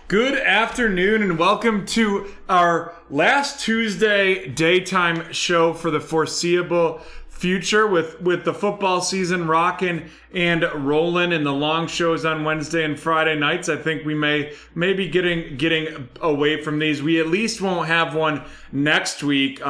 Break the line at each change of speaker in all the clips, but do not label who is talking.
Good afternoon and welcome to our last Tuesday daytime show for the foreseeable future with the football season rocking and rolling and the long shows on Wednesday and Friday nights. I think we may be getting away from these. We at least won't have one next week.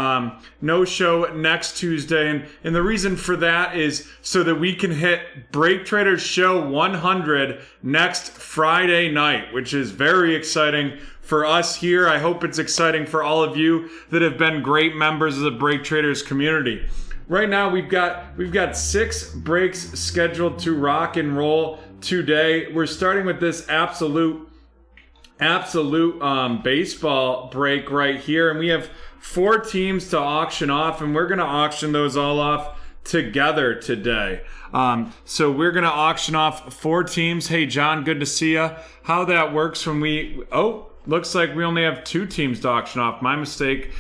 No show next Tuesday. And the reason for that is so that we can hit BreakTraders show 100 next Friday night, which is very exciting for us here. I hope it's exciting for all of you that have been great members of the BreakTraders community. Right now, we've got 6 breaks scheduled to rock and roll today. We're starting with this absolute baseball break right here, and we have 4 teams to auction off, and we're going to auction those all off together today. So we're going to auction off 4 teams. Hey, John, good to see you. How that works when looks like we only have 2 teams to auction off. My mistake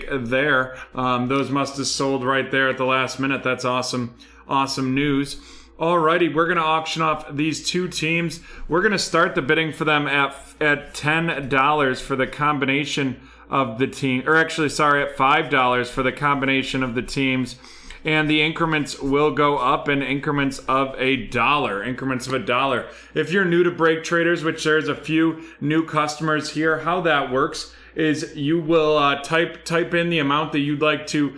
there. Those must have sold right there at the last minute. That's awesome news. Alrighty, we're going to auction off these 2 teams. We're going to start the bidding for them at $10 for the combination of the team. Or actually, sorry, at $5 for the combination of the teams. And the increments will go up in increments of $1. If you're new to BreakTraders, which there's a few new customers here, how that works is you will type in the amount that you'd like to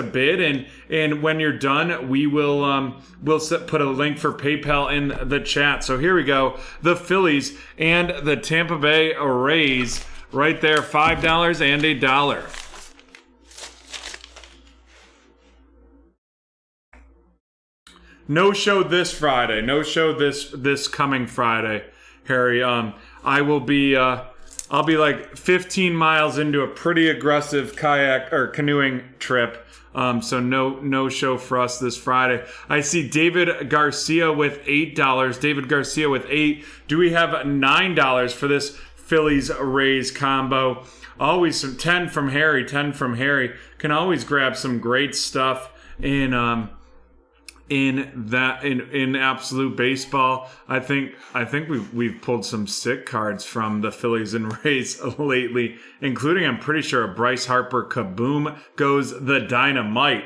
bid, and when you're done, we'll put a link for PayPal in the chat. So here we go, the Phillies and the Tampa Bay Rays right there, $5 and $1. No show this Friday. No show this coming Friday, Harry. I'll be like 15 miles into a pretty aggressive kayak or canoeing trip. So no show for us this Friday. I see David Garcia with $8. David Garcia with 8. Do we have $9 for this Phillies Rays combo? Always some 10 from Harry. 10 from Harry. Can always grab some great stuff in absolute baseball. I think we've pulled some sick cards from the Phillies and Rays lately, including, I'm pretty sure, a Bryce Harper kaboom goes the dynamite.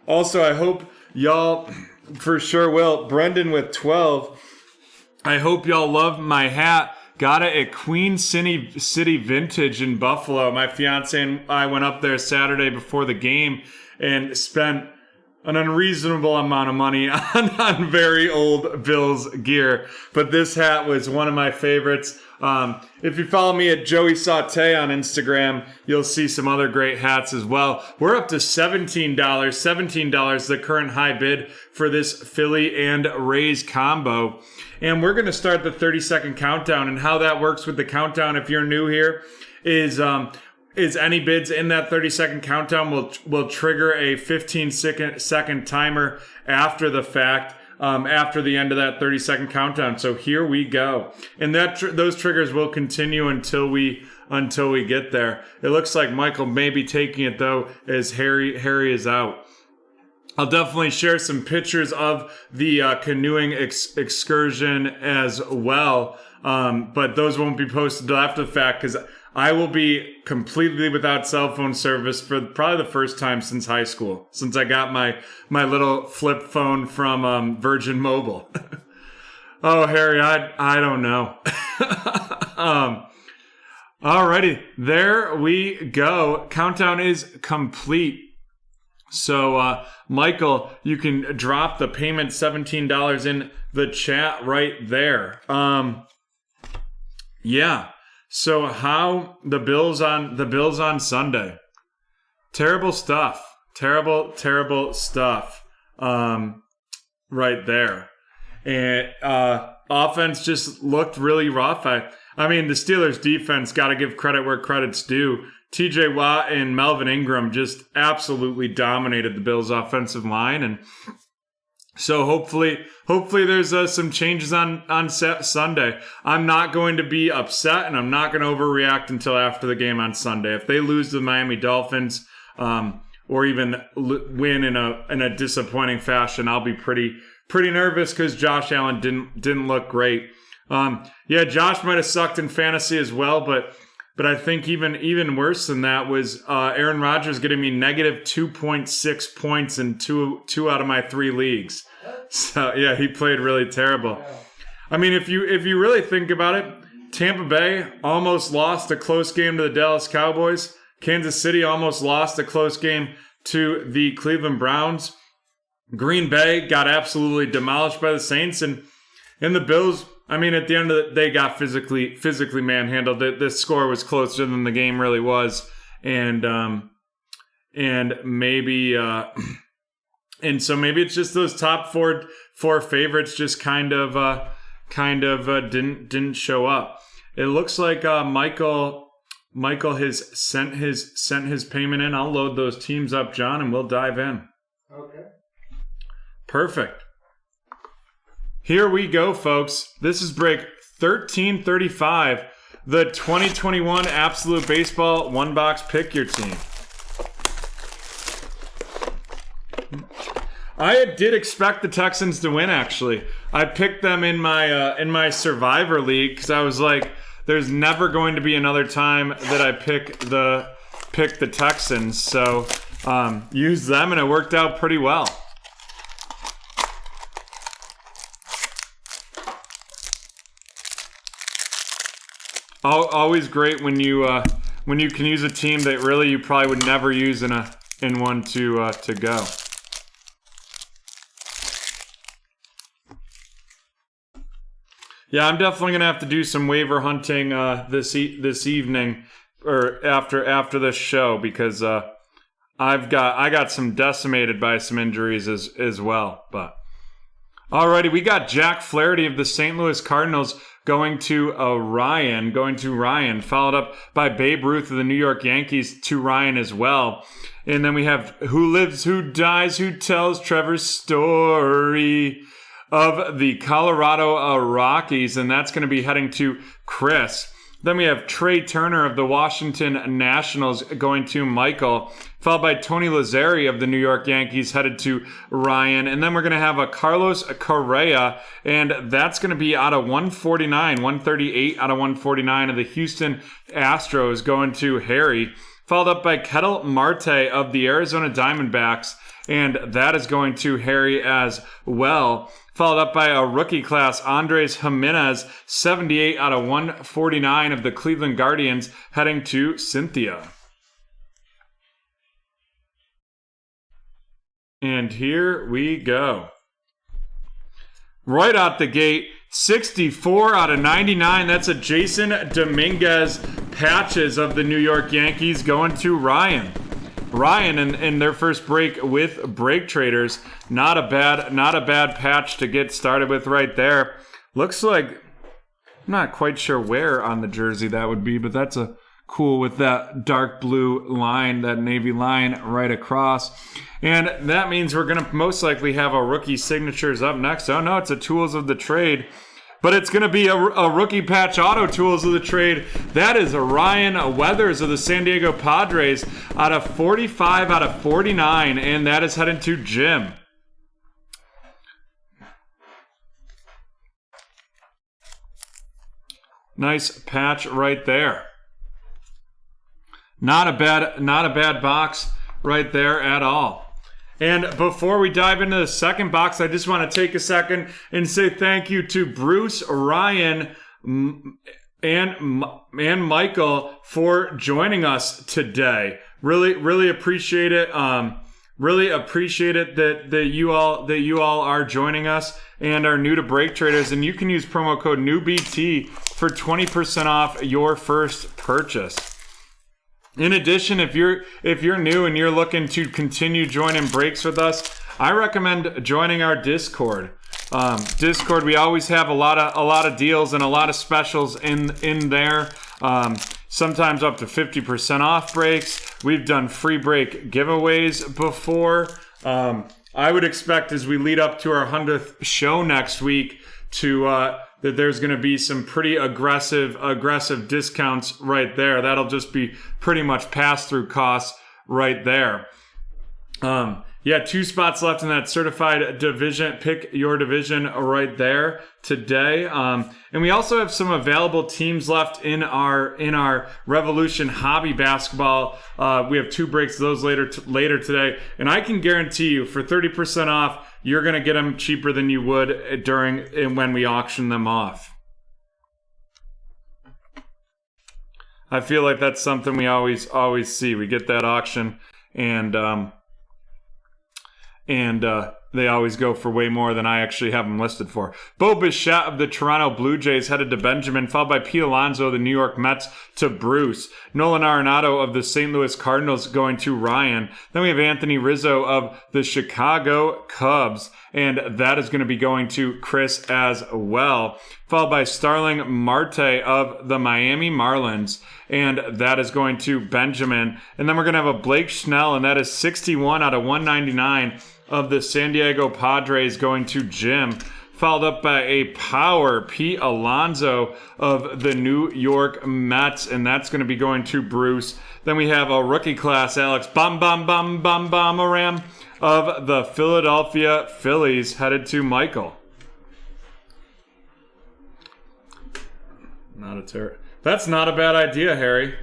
Also, I hope y'all for sure will. Brendan with 12. I hope y'all love my hat. Got it at Queen City Vintage in Buffalo. My fiance and I went up there Saturday before the game and spent an unreasonable amount of money on very old Bills gear. But this hat was one of my favorites. If you follow me at Joey Saute on Instagram, you'll see some other great hats as well. We're up to $17. $17, the current high bid for this Philly and Rays combo. And we're going to start the 30-second countdown. And how that works with the countdown, if you're new here, is any bids in that 30-second countdown will trigger a 15-second timer after the fact, after the end of that 30-second countdown. So here we go. And those triggers will continue until we get there. It looks like Michael may be taking it, though, as Harry is out. I'll definitely share some pictures of the canoeing excursion as well, but those won't be posted until after the fact because I will be completely without cell phone service for probably the first time since high school, since I got my little flip phone from Virgin Mobile. Oh, Harry, I don't know. Alrighty, there we go. Countdown is complete. So, Michael, you can drop the payment $17 in the chat right there. Yeah. So how the Bills on Sunday? Terrible stuff. Terrible stuff. Right there. And offense just looked really rough. I mean, the Steelers defense, got to give credit where credit's due. TJ Watt and Melvin Ingram just absolutely dominated the Bills offensive line, and so hopefully there's some changes on Sunday. I'm not going to be upset, and I'm not going to overreact until after the game on Sunday. If they lose to the Miami Dolphins, or even win in a disappointing fashion, I'll be pretty nervous because Josh Allen didn't look great. Yeah, Josh might have sucked in fantasy as well, but I think even worse than that was Aaron Rodgers getting me negative 2.6 points in two out of my 3 leagues. So yeah, he played really terrible. I mean, if you really think about it, Tampa Bay almost lost a close game to the Dallas Cowboys. Kansas City almost lost a close game to the Cleveland Browns. Green Bay got absolutely demolished by the Saints, and the Bills, I mean, at the end of the day, got physically manhandled. The score was closer than the game really was, and maybe and so maybe it's just those top four favorites just kind of didn't show up. It looks like Michael has sent his payment in. I'll load those teams up, John, and we'll dive in.
Okay.
Perfect. Here we go, folks. This is break 1335, the 2021 Absolute Baseball One Box Pick Your Team. I did expect the Texans to win, actually. I picked them in my Survivor League because I was like, there's never going to be another time that I pick the Texans. So used them, and it worked out pretty well. Always great when you can use a team that really you probably would never use in one to go. Yeah, I'm definitely gonna have to do some waiver hunting this evening or after this show because I got some decimated by some injuries as well. But alrighty, we got Jack Flaherty of the St. Louis Cardinals going to Ryan, followed up by Babe Ruth of the New York Yankees to Ryan as well. And then we have Who Lives, Who Dies, Who Tells Trevor's Story of the Colorado Rockies, and that's going to be heading to Chris. Then we have Trey Turner of the Washington Nationals going to Michael, followed by Tony Lazzari of the New York Yankees headed to Ryan. And then we're going to have a Carlos Correa, and that's going to be out of 138 out of 149 of the Houston Astros going to Harry, followed up by Ketel Marte of the Arizona Diamondbacks, and that is going to Harry as well. Followed up by a rookie class, Andres Jimenez, 78 out of 149 of the Cleveland Guardians, heading to Cynthia. And here we go. Right out the gate, 64 out of 99. That's a Jason Dominguez Patches of the New York Yankees going to Ryan. Ryan in their first break with BreakTraders. Not a bad patch to get started with right there. Looks like, I'm not quite sure where on the jersey that would be, but that's a cool with that dark blue line, that navy line right across. And that means we're going to most likely have a rookie signatures up next. Oh no, it's a Tools of the Trade. But it's going to be a rookie patch auto Tools of the Trade. That is a Ryan Weathers of the San Diego Padres out of 45 out of 49. And that is heading to Jim. Nice patch right there. Not a bad box right there at all. And before we dive into the second box, I just want to take a second and say thank you to Bruce, Ryan, and Michael for joining us today. Really appreciate it. Really appreciate it that you all are joining us and are new to BreakTraders. And you can use promo code NEWBT for 20% off your first purchase. In addition, if you're new and you're looking to continue joining breaks with us, I recommend joining our Discord. Discord, we always have a lot of deals and a lot of specials in there. Sometimes up to 50% off breaks. We've done free break giveaways before. I would expect as we lead up to our 100th show next week that there's going to be some pretty aggressive discounts right there. That'll just be pretty much pass-through costs right there. Yeah, 2 spots left in that certified division. Pick your division right there today. And we also have some available teams left in our Revolution Hobby Basketball. We have 2 breaks of those later today. And I can guarantee you, for 30% off, you're going to get them cheaper than you would when we auction them off. I feel like that's something we always see. We get that auction, and they always go for way more than I actually have them listed for. Bo Bichette of the Toronto Blue Jays headed to Benjamin, followed by Pete Alonso of the New York Mets to Bruce. Nolan Arenado of the St. Louis Cardinals going to Ryan. Then we have Anthony Rizzo of the Chicago Cubs, and that is going to be going to Chris as well. Followed by Starling Marte of the Miami Marlins, and that is going to Benjamin. And then we're going to have a Blake Schnell, and that is 61 out of 199 of the San Diego Padres going to Jim. Followed up by a power Pete Alonso of the New York Mets, and that's going to be going to Bruce. Then we have a rookie class, Alex Bombamaram of the Philadelphia Phillies headed to Michael. That's not a bad idea, Harry.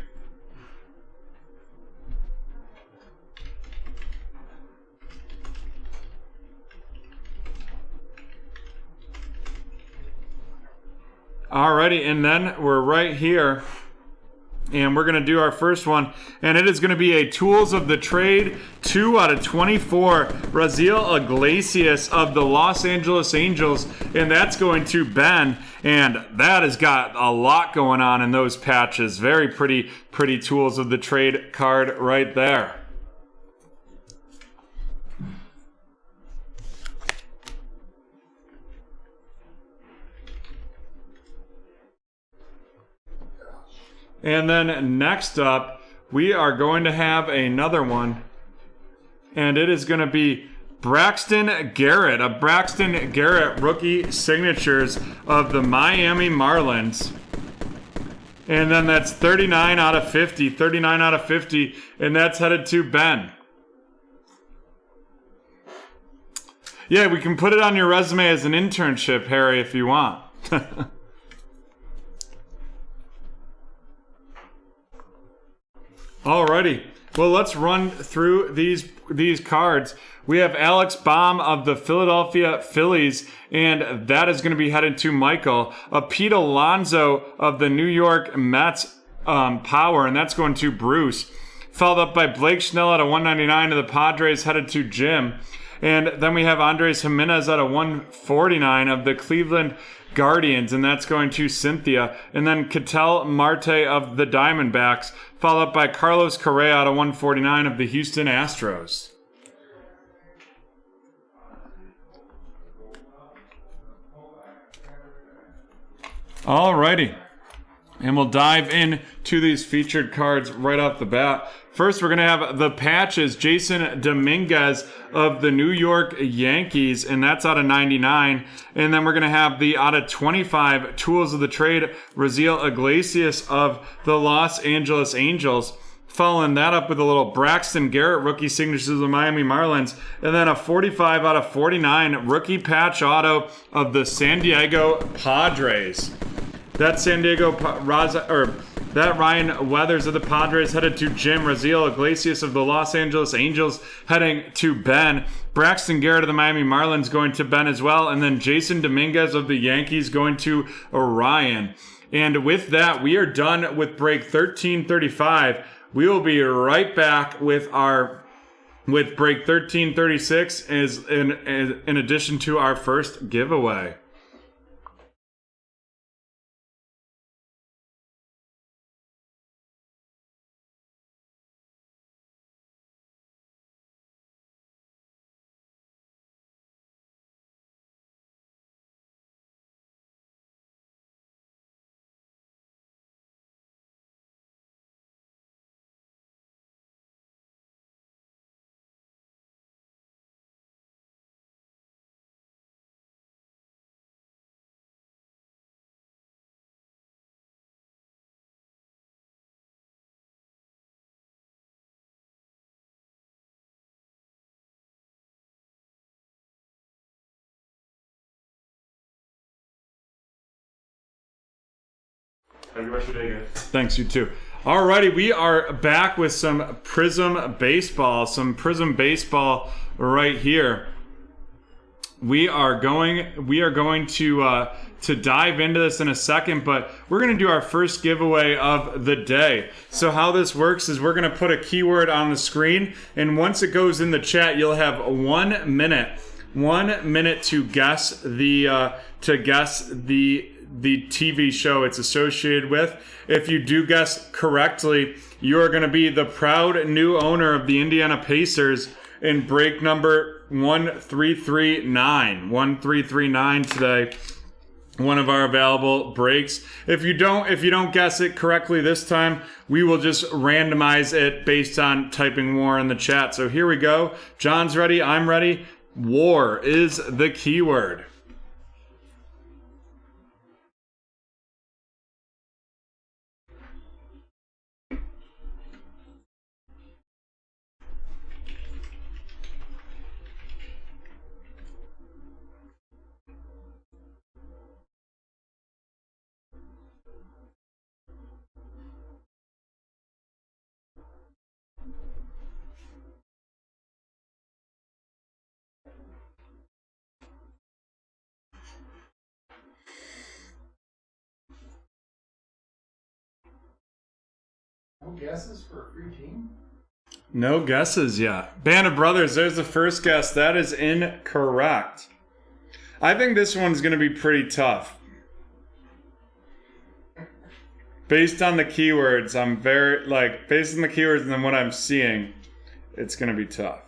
Alrighty, and then we're right here, and we're going to do our first one, and it is going to be a Tools of the Trade 2 out of 24, Raziel Iglesias of the Los Angeles Angels, and that's going to Ben, and that has got a lot going on in those patches. Very pretty Tools of the Trade card right there. And then next up, we are going to have another one, and it is going to be Braxton Garrett, a Braxton Garrett rookie signatures of the Miami Marlins. And then that's 39 out of 50, and that's headed to Ben. Yeah, we can put it on your resume as an internship, Harry, if you want. Alrighty, well, let's run through these cards. We have Alex Baum of the Philadelphia Phillies, and that is going to be headed to Michael. Pete Alonso of the New York Mets power, and that's going to Bruce. Followed up by Blake Schnell at a 199 of the Padres, headed to Jim. And then we have Andres Jimenez at a 149 of the Cleveland Guardians, and that's going to Cynthia. And then Ketel Marte of the Diamondbacks, followed up by Carlos Correa at a 149 of the Houston Astros. Alrighty. And we'll dive into these featured cards right off the bat. First, we're going to have the patches, Jason Dominguez of the New York Yankees, and that's out of 99. And then we're going to have the out of 25 Tools of the Trade, Raziel Iglesias of the Los Angeles Angels. Following that up with a little Braxton Garrett rookie signatures of the Miami Marlins, and then a 45 out of 49 rookie patch auto of the San Diego Padres. That Ryan Weathers of the Padres headed to Jim. Raziel Iglesias of the Los Angeles Angels heading to Ben. Braxton Garrett of the Miami Marlins going to Ben as well. And then Jason Dominguez of the Yankees going to Orion. And with that, we are done with break 1335. We will be right back with break 1336 in addition to our first giveaway. Have a good rest of your day, guys. Thanks, you too. Alrighty, we are back with some Prism Baseball. Some Prism Baseball right here. We are going to dive into this in a second, but we're going to do our first giveaway of the day. So how this works is we're going to put a keyword on the screen, and once it goes in the chat, you'll have 1 minute to guess the TV show it's associated with. If you do guess correctly, you are going to be the proud new owner of the Indiana Pacers in break number 1339. 1339 today. One of our available breaks. If you don't guess it correctly this time, we will just randomize it based on typing war in the chat. So here we go. John's ready. I'm ready. War is the keyword.
No guesses for a free team?
No guesses yet. Band of Brothers, there's the first guess. That is incorrect. I think this one's going to be pretty tough. Based on the keywords, based on the keywords and then what I'm seeing, it's going to be tough.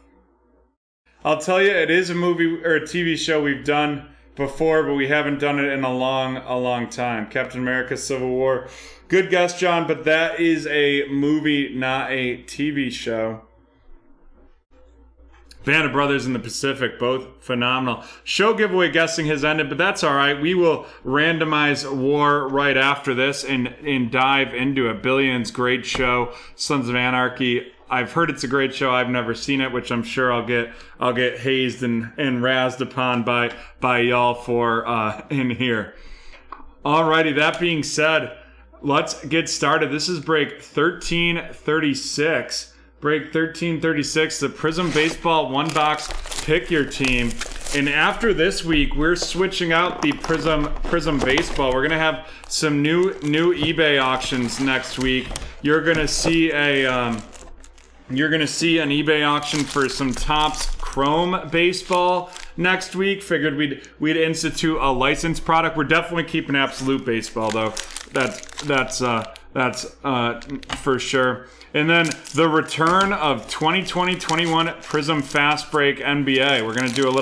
I'll tell you, it is a movie or a TV show we've done before, but we haven't done it in a long time. Captain America Civil War. Good guess, John, but that is a movie, not a TV show. Band of Brothers in the Pacific, both phenomenal. Show giveaway guessing has ended, but that's all right. We will randomize war right after this and dive into it. Billions, great show. Sons of Anarchy. I've heard it's a great show. I've never seen it, which I'm sure I'll get hazed and razzed upon by y'all for in here. Alrighty, that being said, let's get started. This is break 1336. Break 1336, the Prism Baseball one box pick your team. And after this week, we're switching out the Prism Baseball. We're gonna have some new eBay auctions next week. You're gonna see an eBay auction for some Topps Chrome Baseball next week. Figured we'd institute a licensed product. We're definitely keeping Absolute Baseball though. That's for sure. And then the return of 2020-21 Prism Fast Break NBA. We're gonna do a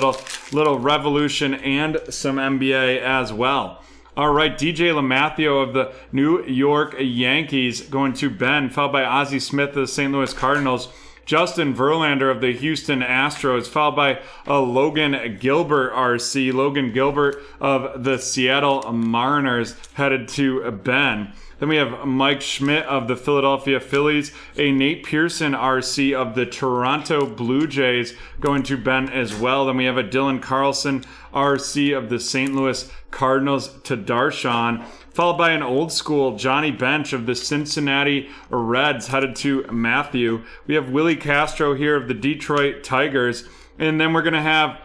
little Revolution and some NBA as well. All right, DJ LeMahieu of the New York Yankees going to Ben, followed by Ozzie Smith of the St. Louis Cardinals. Justin Verlander of the Houston Astros, followed by Logan Gilbert, RC. Logan Gilbert of the Seattle Mariners headed to Ben. Then we have Mike Schmidt of the Philadelphia Phillies, a Nate Pearson, RC of the Toronto Blue Jays going to Ben as well. Then we have a Dylan Carlson, RC of the St. Louis Cardinals to Darshan, followed by an old school Johnny Bench of the Cincinnati Reds headed to Matthew. We have Willie Castro here of the Detroit Tigers. And then we're going to have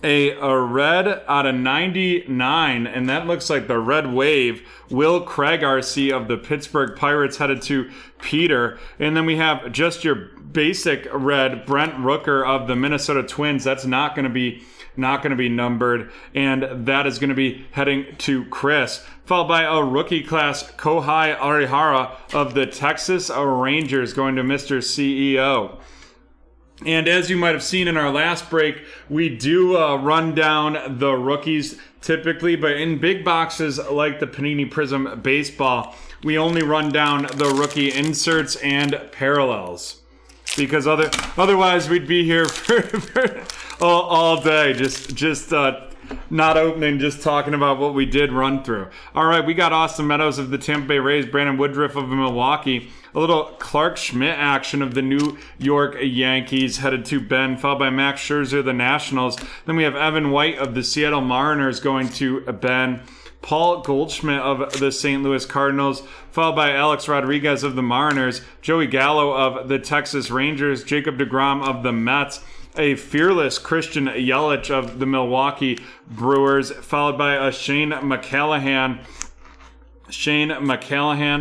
a red out of 99, and that looks like the Red Wave. Will Craig, RC of the Pittsburgh Pirates headed to Peter. And then we have just your basic red Brent Rooker of the Minnesota Twins. That's not going to be numbered, and that is going to be heading to Chris, followed by a rookie class Kohai Arihara of the Texas Rangers going to Mr. CEO. And as you might have seen in our last break, we do run down the rookies typically, but in big boxes like the Panini Prism Baseball, we only run down the rookie inserts and parallels. Because otherwise we'd be here for all day, just not opening, just talking about what we did run through. All right, we got Austin Meadows of the Tampa Bay Rays, Brandon Woodruff of Milwaukee, a little Clark Schmidt action of the New York Yankees headed to Ben, followed by Max Scherzer of the Nationals. Then we have Evan White of the Seattle Mariners going to Ben. Paul Goldschmidt of the St. Louis Cardinals, followed by Alex Rodriguez of the Mariners, Joey Gallo of the Texas Rangers, Jacob deGrom of the Mets, a fearless Christian Yelich of the Milwaukee Brewers, followed by a Shane McCallahan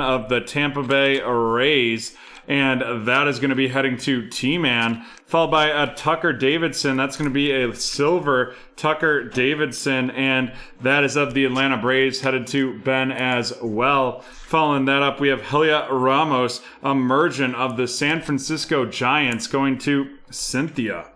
of the Tampa Bay Rays. And that is going to be heading to T-Man, followed by a Tucker Davidson. That's going to be a silver Tucker Davidson, and that is of the Atlanta Braves, headed to Ben as well. Following that up, we have Helia Ramos, emergent of the San Francisco Giants, going to Cynthia.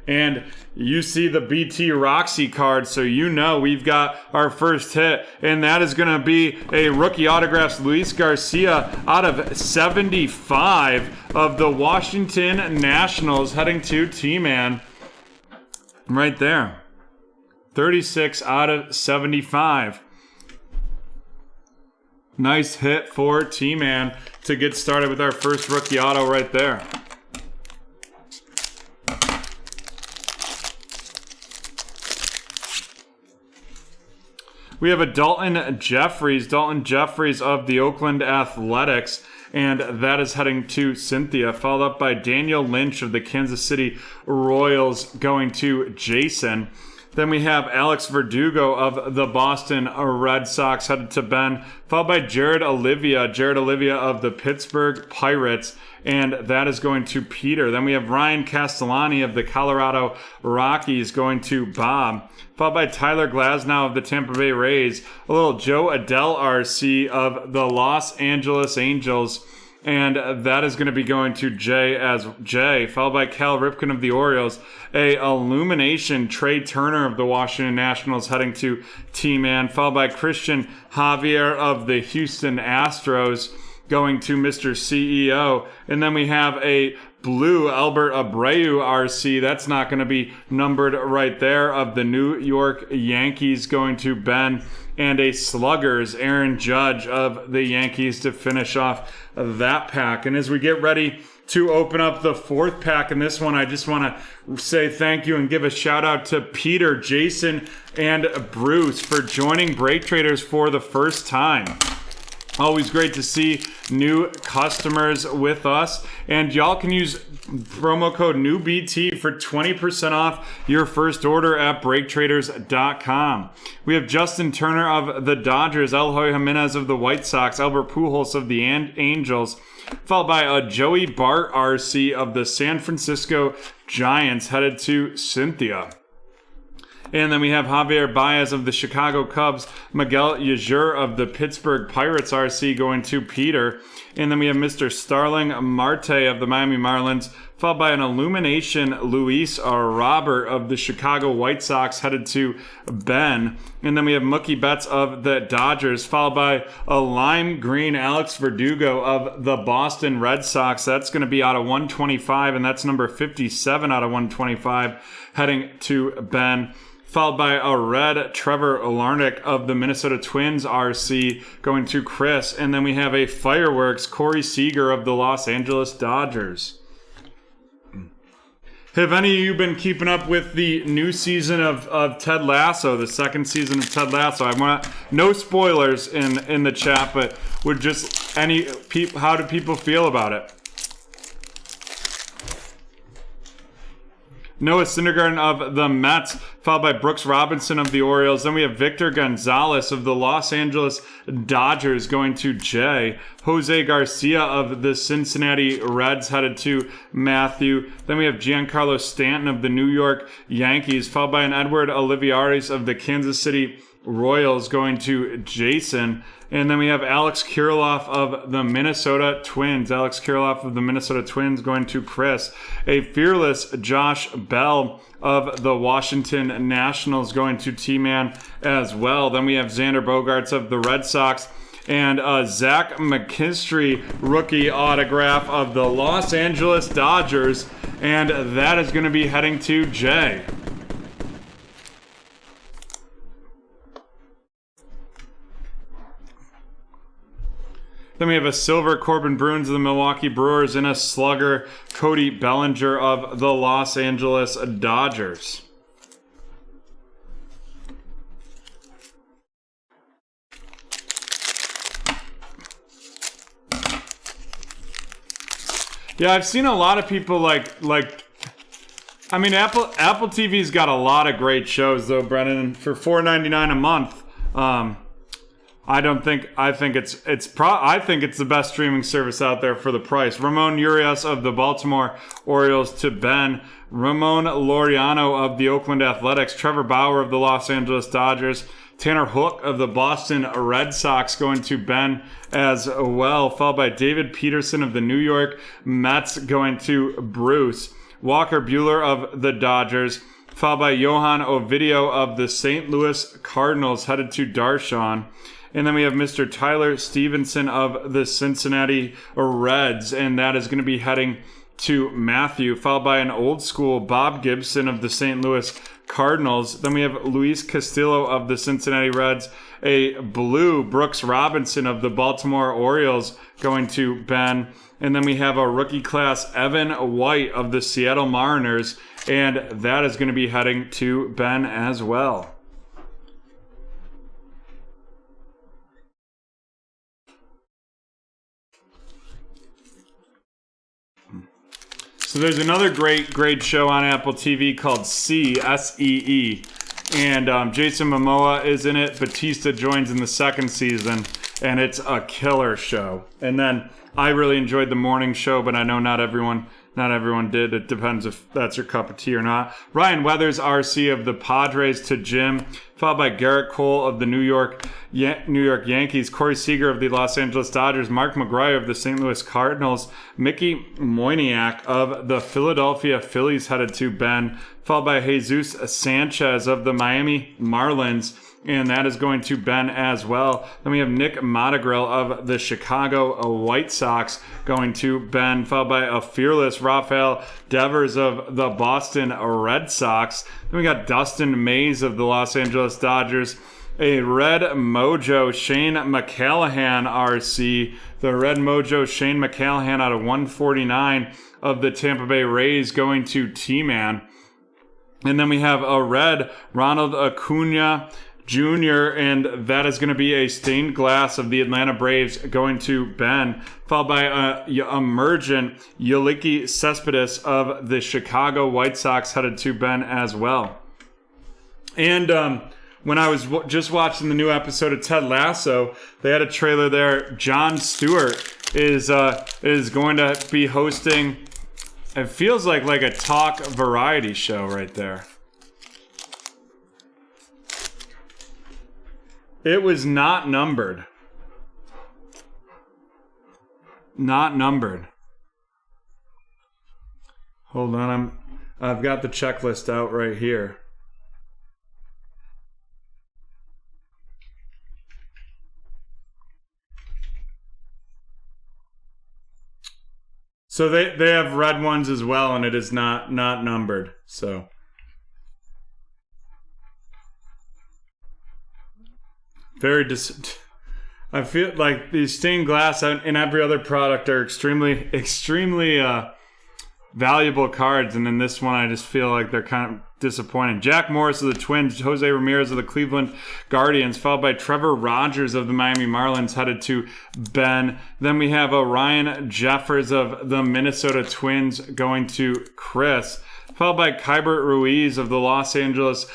And you see the BT Roxy card, so you know we've got our first hit, and that is going to be a rookie autographs Luis Garcia out of 75 of the Washington Nationals, heading to T-Man right there. 36 out of 75. Nice hit for T-Man to get started with our first rookie auto right there. We have a Dalton Jeffries of the Oakland Athletics, and that is heading to Cynthia, followed up by Daniel Lynch of the Kansas City Royals, going to Jason. Then we have Alex Verdugo of the Boston Red Sox, headed to Ben, followed by Jared Olivia of the Pittsburgh Pirates, and that is going to Peter. Then we have Ryan Castellani of the Colorado Rockies, going to Bob, followed by Tyler Glasnow of the Tampa Bay Rays, a little Joe Adele RC of the Los Angeles Angels, and that is going to be going to Jay, followed by Cal Ripken of the Orioles, a Illumination Trey Turner of the Washington Nationals, heading to T-Man, followed by Christian Javier of the Houston Astros, going to Mr. CEO. And then we have a blue Albert Abreu RC, that's not going to be numbered right there, of the New York Yankees, going to Ben, and a Sluggers Aaron Judge of the Yankees to finish off that pack. And as we get ready to open up the fourth pack in this one, I just want to say thank you and give a shout out to Peter, Jason, and Bruce for joining BreakTraders for the first time. Always great to see new customers with us. And y'all can use promo code NEWBT for 20% off your first order at BreakTraders.com. We have Justin Turner of the Dodgers, Eloy Jimenez of the White Sox, Albert Pujols of the Angels, followed by a Joey Bart RC of the San Francisco Giants, headed to Cynthia. And then we have Javier Baez of the Chicago Cubs, Miguel Yajur of the Pittsburgh Pirates RC, going to Peter. And then we have Mr. Starling Marte of the Miami Marlins, followed by an Illumination Luis Robert of the Chicago White Sox, headed to Ben. And then we have Mookie Betts of the Dodgers, followed by a lime green Alex Verdugo of the Boston Red Sox. That's going to be out of 125, and that's number 57 out of 125, heading to Ben. Followed by a red Trevor Larnach of the Minnesota Twins RC, going to Chris. And then we have a fireworks Corey Seager of the Los Angeles Dodgers. Have any of you been keeping up with the new season of Ted Lasso, the second season of Ted Lasso? I want no spoilers in the chat, but would just how do people feel about it? Noah Syndergaard of the Mets, followed by Brooks Robinson of the Orioles. Then we have Victor Gonzalez of the Los Angeles Dodgers, going to Jay. Jose Garcia of the Cincinnati Reds, headed to Matthew. Then we have Giancarlo Stanton of the New York Yankees, followed by an Edward Olivares of the Kansas City Royals, going to Jason. And then we have Alex Kirilloff of the Minnesota Twins. Going to Chris. A fearless Josh Bell of the Washington Nationals, going to T-Man as well. Then we have Xander Bogaerts of the Red Sox. And Zach McKinstry rookie autograph of the Los Angeles Dodgers. And that is going to be heading to Jay. Then we have a silver Corbin Bruins of the Milwaukee Brewers, and a slugger Cody Bellinger of the Los Angeles Dodgers. Yeah, I've seen a lot of people I mean, Apple TV's got a lot of great shows though, Brennan. For $4.99 a month, I think it's the best streaming service out there for the price. Ramon Urias of the Baltimore Orioles to Ben. Ramon Laureano of the Oakland Athletics. Trevor Bauer of the Los Angeles Dodgers. Tanner Hook of the Boston Red Sox going to Ben as well, followed by David Peterson of the New York Mets going to Bruce. Walker Buehler of the Dodgers, followed by Johan Ovidio of the St. Louis Cardinals headed to Darshan. And then we have Mr. Tyler Stevenson of the Cincinnati Reds, and that is going to be heading to Matthew, followed by an old school Bob Gibson of the St. Louis Cardinals. Then we have Luis Castillo of the Cincinnati Reds, a blue Brooks Robinson of the Baltimore Orioles going to Ben. And then we have a rookie class Evan White of the Seattle Mariners, and that is going to be heading to Ben as well. So there's another great show on Apple TV called S-E-E. And Jason Momoa is in it. Batista joins in the second season, and it's a killer show. And then I really enjoyed the morning show, but I know not everyone did. It depends if that's your cup of tea or not. Ryan Weathers, RC of the Padres to Jim, followed by Garrett Cole of the New York Yankees, Corey Seager of the Los Angeles Dodgers, Mark McGwire of the St. Louis Cardinals, Mickey Moyniak of the Philadelphia Phillies headed to Ben, followed by Jesus Sanchez of the Miami Marlins, and that is going to Ben as well. Then we have Nick Montagrill of the Chicago White Sox going to Ben, followed by a fearless Rafael Devers of the Boston Red Sox. Then we got Dustin Mays of the Los Angeles Dodgers, a Red Mojo Shane McCallahan RC. The Red Mojo Shane McCallahan out of 149 of the Tampa Bay Rays going to T-Man. And then we have a red Ronald Acuna Jr., and that is going to be a stained glass of the Atlanta Braves going to Ben, followed by a emergent Yuliki Cespedes of the Chicago White Sox headed to Ben as well. And when I was just watching the new episode of Ted Lasso, they had a trailer there. Jon Stewart is going to be hosting. It feels like a talk variety show right there. It was not numbered. Not numbered. Hold on, I've got the checklist out right here. So they have red ones as well, and it is not numbered. So I feel like these stained glass and every other product are extremely valuable cards, and in this one I just feel like they're kind of disappointing. Jack Morris of the Twins, Jose Ramirez of the Cleveland Guardians, followed by Trevor Rogers of the Miami Marlins headed to Ben. Then we have Ryan Jeffers of the Minnesota Twins going to Chris, followed by Kybert Ruiz of the Los Angeles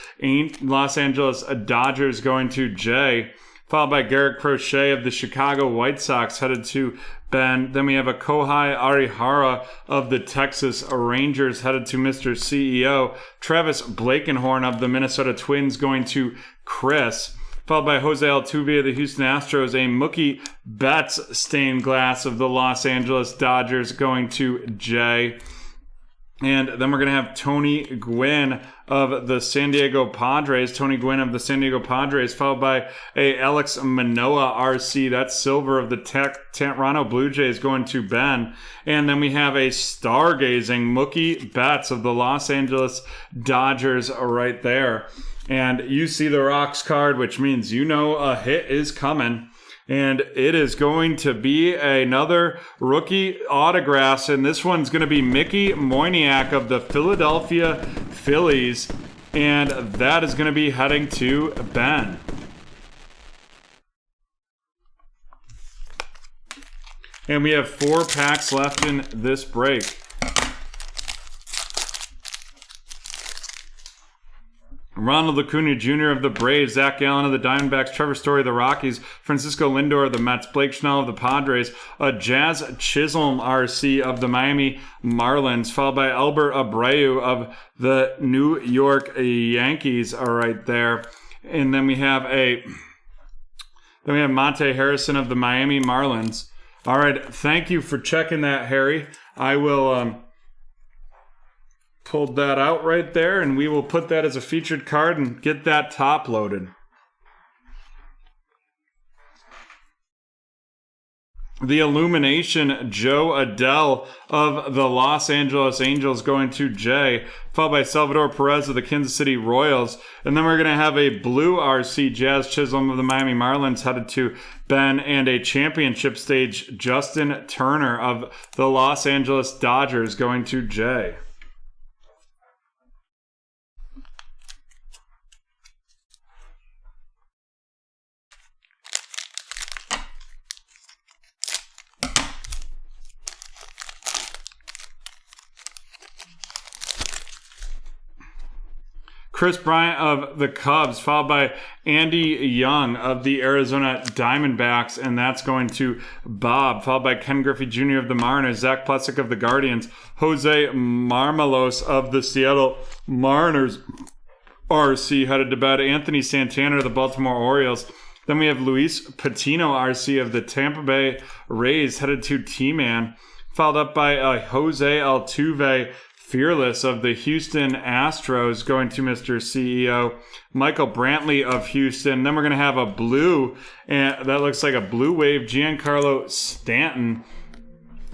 Dodgers going to Jay, followed by Garrett Crochet of the Chicago White Sox headed to Ben. Then we have a Kohei Arihara of the Texas Rangers headed to Mr. CEO. Travis Blakenhorn of the Minnesota Twins going to Chris, followed by Jose Altuve of the Houston Astros. A Mookie Betts stained glass of the Los Angeles Dodgers going to Jay. And then we're going to have Tony Gwynn of the San Diego Padres. Tony Gwynn of the San Diego Padres, followed by a Alex Manoah RC. That's silver of the Toronto Blue Jays going to Ben. And then we have a stargazing Mookie Betts of the Los Angeles Dodgers right there. And you see the rocks card, which means you know a hit is coming. And it is going to be another rookie autographs, and this one's going to be Mickey Moyniak of the Philadelphia Phillies, and that is going to be heading to Ben. And we have 4 packs left in this break. Ronald Acuna Jr. of the Braves, Zach Gallen of the Diamondbacks, Trevor Story of the Rockies, Francisco Lindor of the Mets, Blake Schnell of the Padres, Jazz Chisholm RC of the Miami Marlins, followed by Albert Abreu of the New York Yankees are right there. And then we have Monte Harrison of the Miami Marlins. All right, thank you for checking that, Harry. I will pulled that out right there, and we will put that as a featured card and get that top loaded. The Illumination, Joe Adell of the Los Angeles Angels going to Jay, followed by Salvador Perez of the Kansas City Royals. And then we're going to have a blue RC, Jazz Chisholm of the Miami Marlins headed to Ben, and a championship stage, Justin Turner of the Los Angeles Dodgers going to Jay. Chris Bryant of the Cubs, followed by Andy Young of the Arizona Diamondbacks, and that's going to Bob, followed by Ken Griffey Jr. of the Mariners, Zach Plesak of the Guardians, Jose Marmelos of the Seattle Mariners RC headed to bed, Anthony Santana of the Baltimore Orioles. Then we have Luis Patino RC of the Tampa Bay Rays headed to T-Man, followed up by Jose Altuve Fearless of the Houston Astros going to Mr. CEO, Michael Brantley of Houston. Then we're going to have a blue, and that looks like a blue wave, Giancarlo Stanton.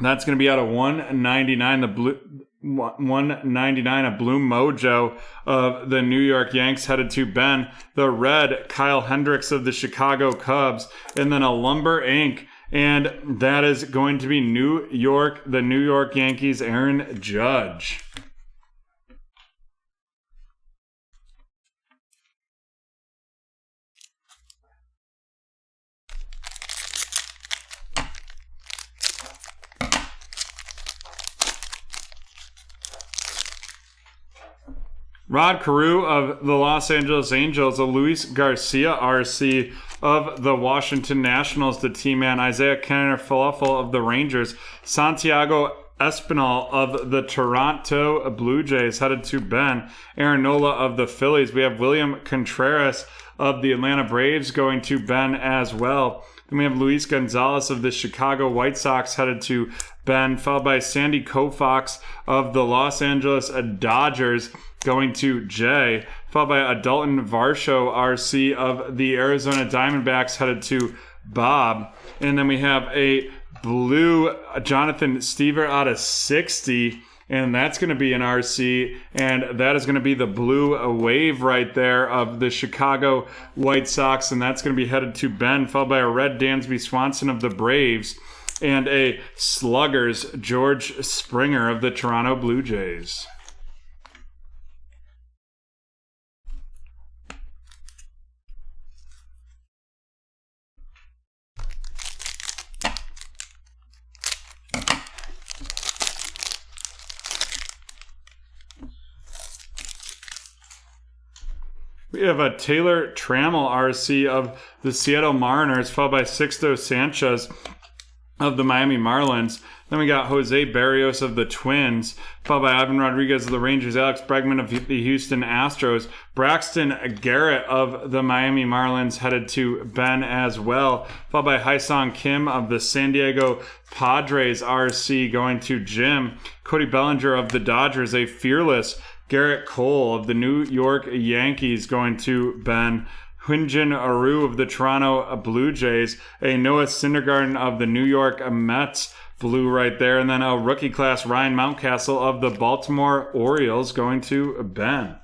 That's going to be out of 199, the blue 199, a blue mojo of the New York Yanks headed to Ben. The red, Kyle Hendricks of the Chicago Cubs, and then a lumber ink. And that is going to be New York, the New York Yankees, Aaron Judge. Rod Carew of the Los Angeles Angels, a Luis Garcia RC of the Washington Nationals, the T-Man, Isaiah Kenner Falafel of the Rangers, Santiago Espinal of the Toronto Blue Jays headed to Ben, Aaron Nola of the Phillies. We have William Contreras of the Atlanta Braves going to Ben as well. Then we have Luis Gonzalez of the Chicago White Sox headed to Ben, followed by Sandy Koufax of the Los Angeles Dodgers going to Jay, followed by Dalton Varsho RC of the Arizona Diamondbacks headed to Bob. And then we have a blue Jonathan Stever out of 60, and that's going to be an RC, and that is going to be the blue wave right there of the Chicago White Sox, and that's going to be headed to Ben, followed by a red Dansby Swanson of the Braves, and a Sluggers George Springer of the Toronto Blue Jays. We have a Taylor Trammell RC of the Seattle Mariners, followed by Sixto Sanchez of the Miami Marlins. Then we got Jose Barrios of the Twins, followed by Ivan Rodriguez of the Rangers, Alex Bregman of the Houston Astros, Braxton Garrett of the Miami Marlins headed to Ben as well, followed by Hyesung Kim of the San Diego Padres RC going to Jim, Cody Bellinger of the Dodgers, a fearless Garrett Cole of the New York Yankees going to Ben, Hyunjin Aru of the Toronto Blue Jays, a Noah Syndergaard of the New York Mets blue right there, and then a rookie class Ryan Mountcastle of the Baltimore Orioles going to Ben.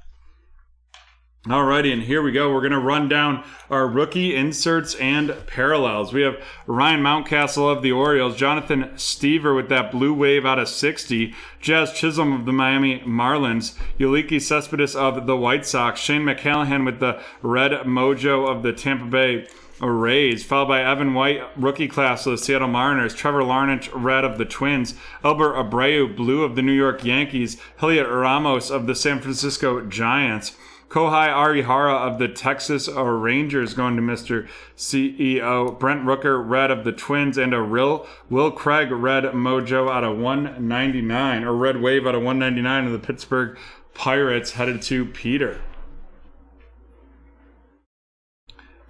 Alrighty, and here we go. We're going to run down our rookie inserts and parallels. We have Ryan Mountcastle of the Orioles, Jonathan Stever with that blue wave out of 60, Jazz Chisholm of the Miami Marlins, Yuliki Cespedes of the White Sox, Shane McCallahan with the red mojo of the Tampa Bay Rays, followed by Evan White, rookie class of the Seattle Mariners, Trevor Larnach, red of the Twins, Albert Abreu, blue of the New York Yankees, Heliot Ramos of the San Francisco Giants, Kohei Arihara of the Texas Rangers going to Mr. CEO, Brent Rooker, red of the Twins, and a Will Craig, red mojo out of 199, or red wave out of 199 of the Pittsburgh Pirates, headed to Peter.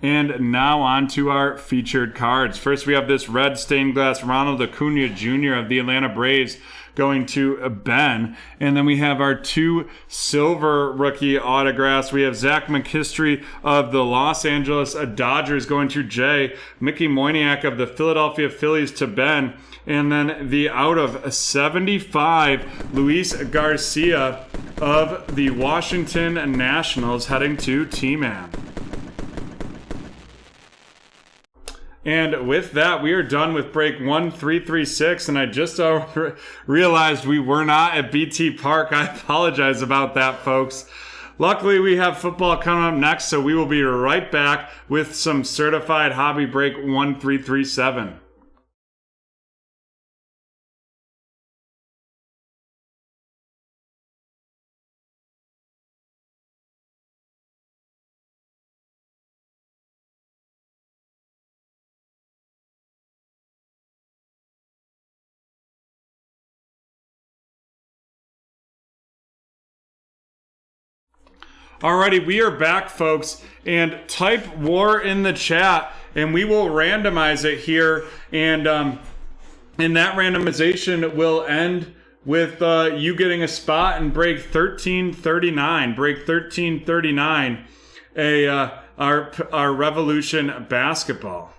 And now on to our featured cards. First, we have this red stained glass Ronald Acuna Jr. of the Atlanta Braves going to Ben. And then we have our 2 silver rookie autographs. We have Zach McKinstry of the Los Angeles Dodgers going to Jay. Mickey Moyniak of the Philadelphia Phillies to Ben. And then the out of 75, Luis Garcia of the Washington Nationals heading to T-Man. And with that, we are done with break 1336, and I just realized we were not at BT Park. I apologize about that, folks. Luckily, we have football coming up next, so we will be right back with some certified hobby break 1337. Alrighty, we are back, folks, and type war in the chat, and we will randomize it here, and that randomization will end with you getting a spot in break 1339. Break 1339, our Revolution basketball.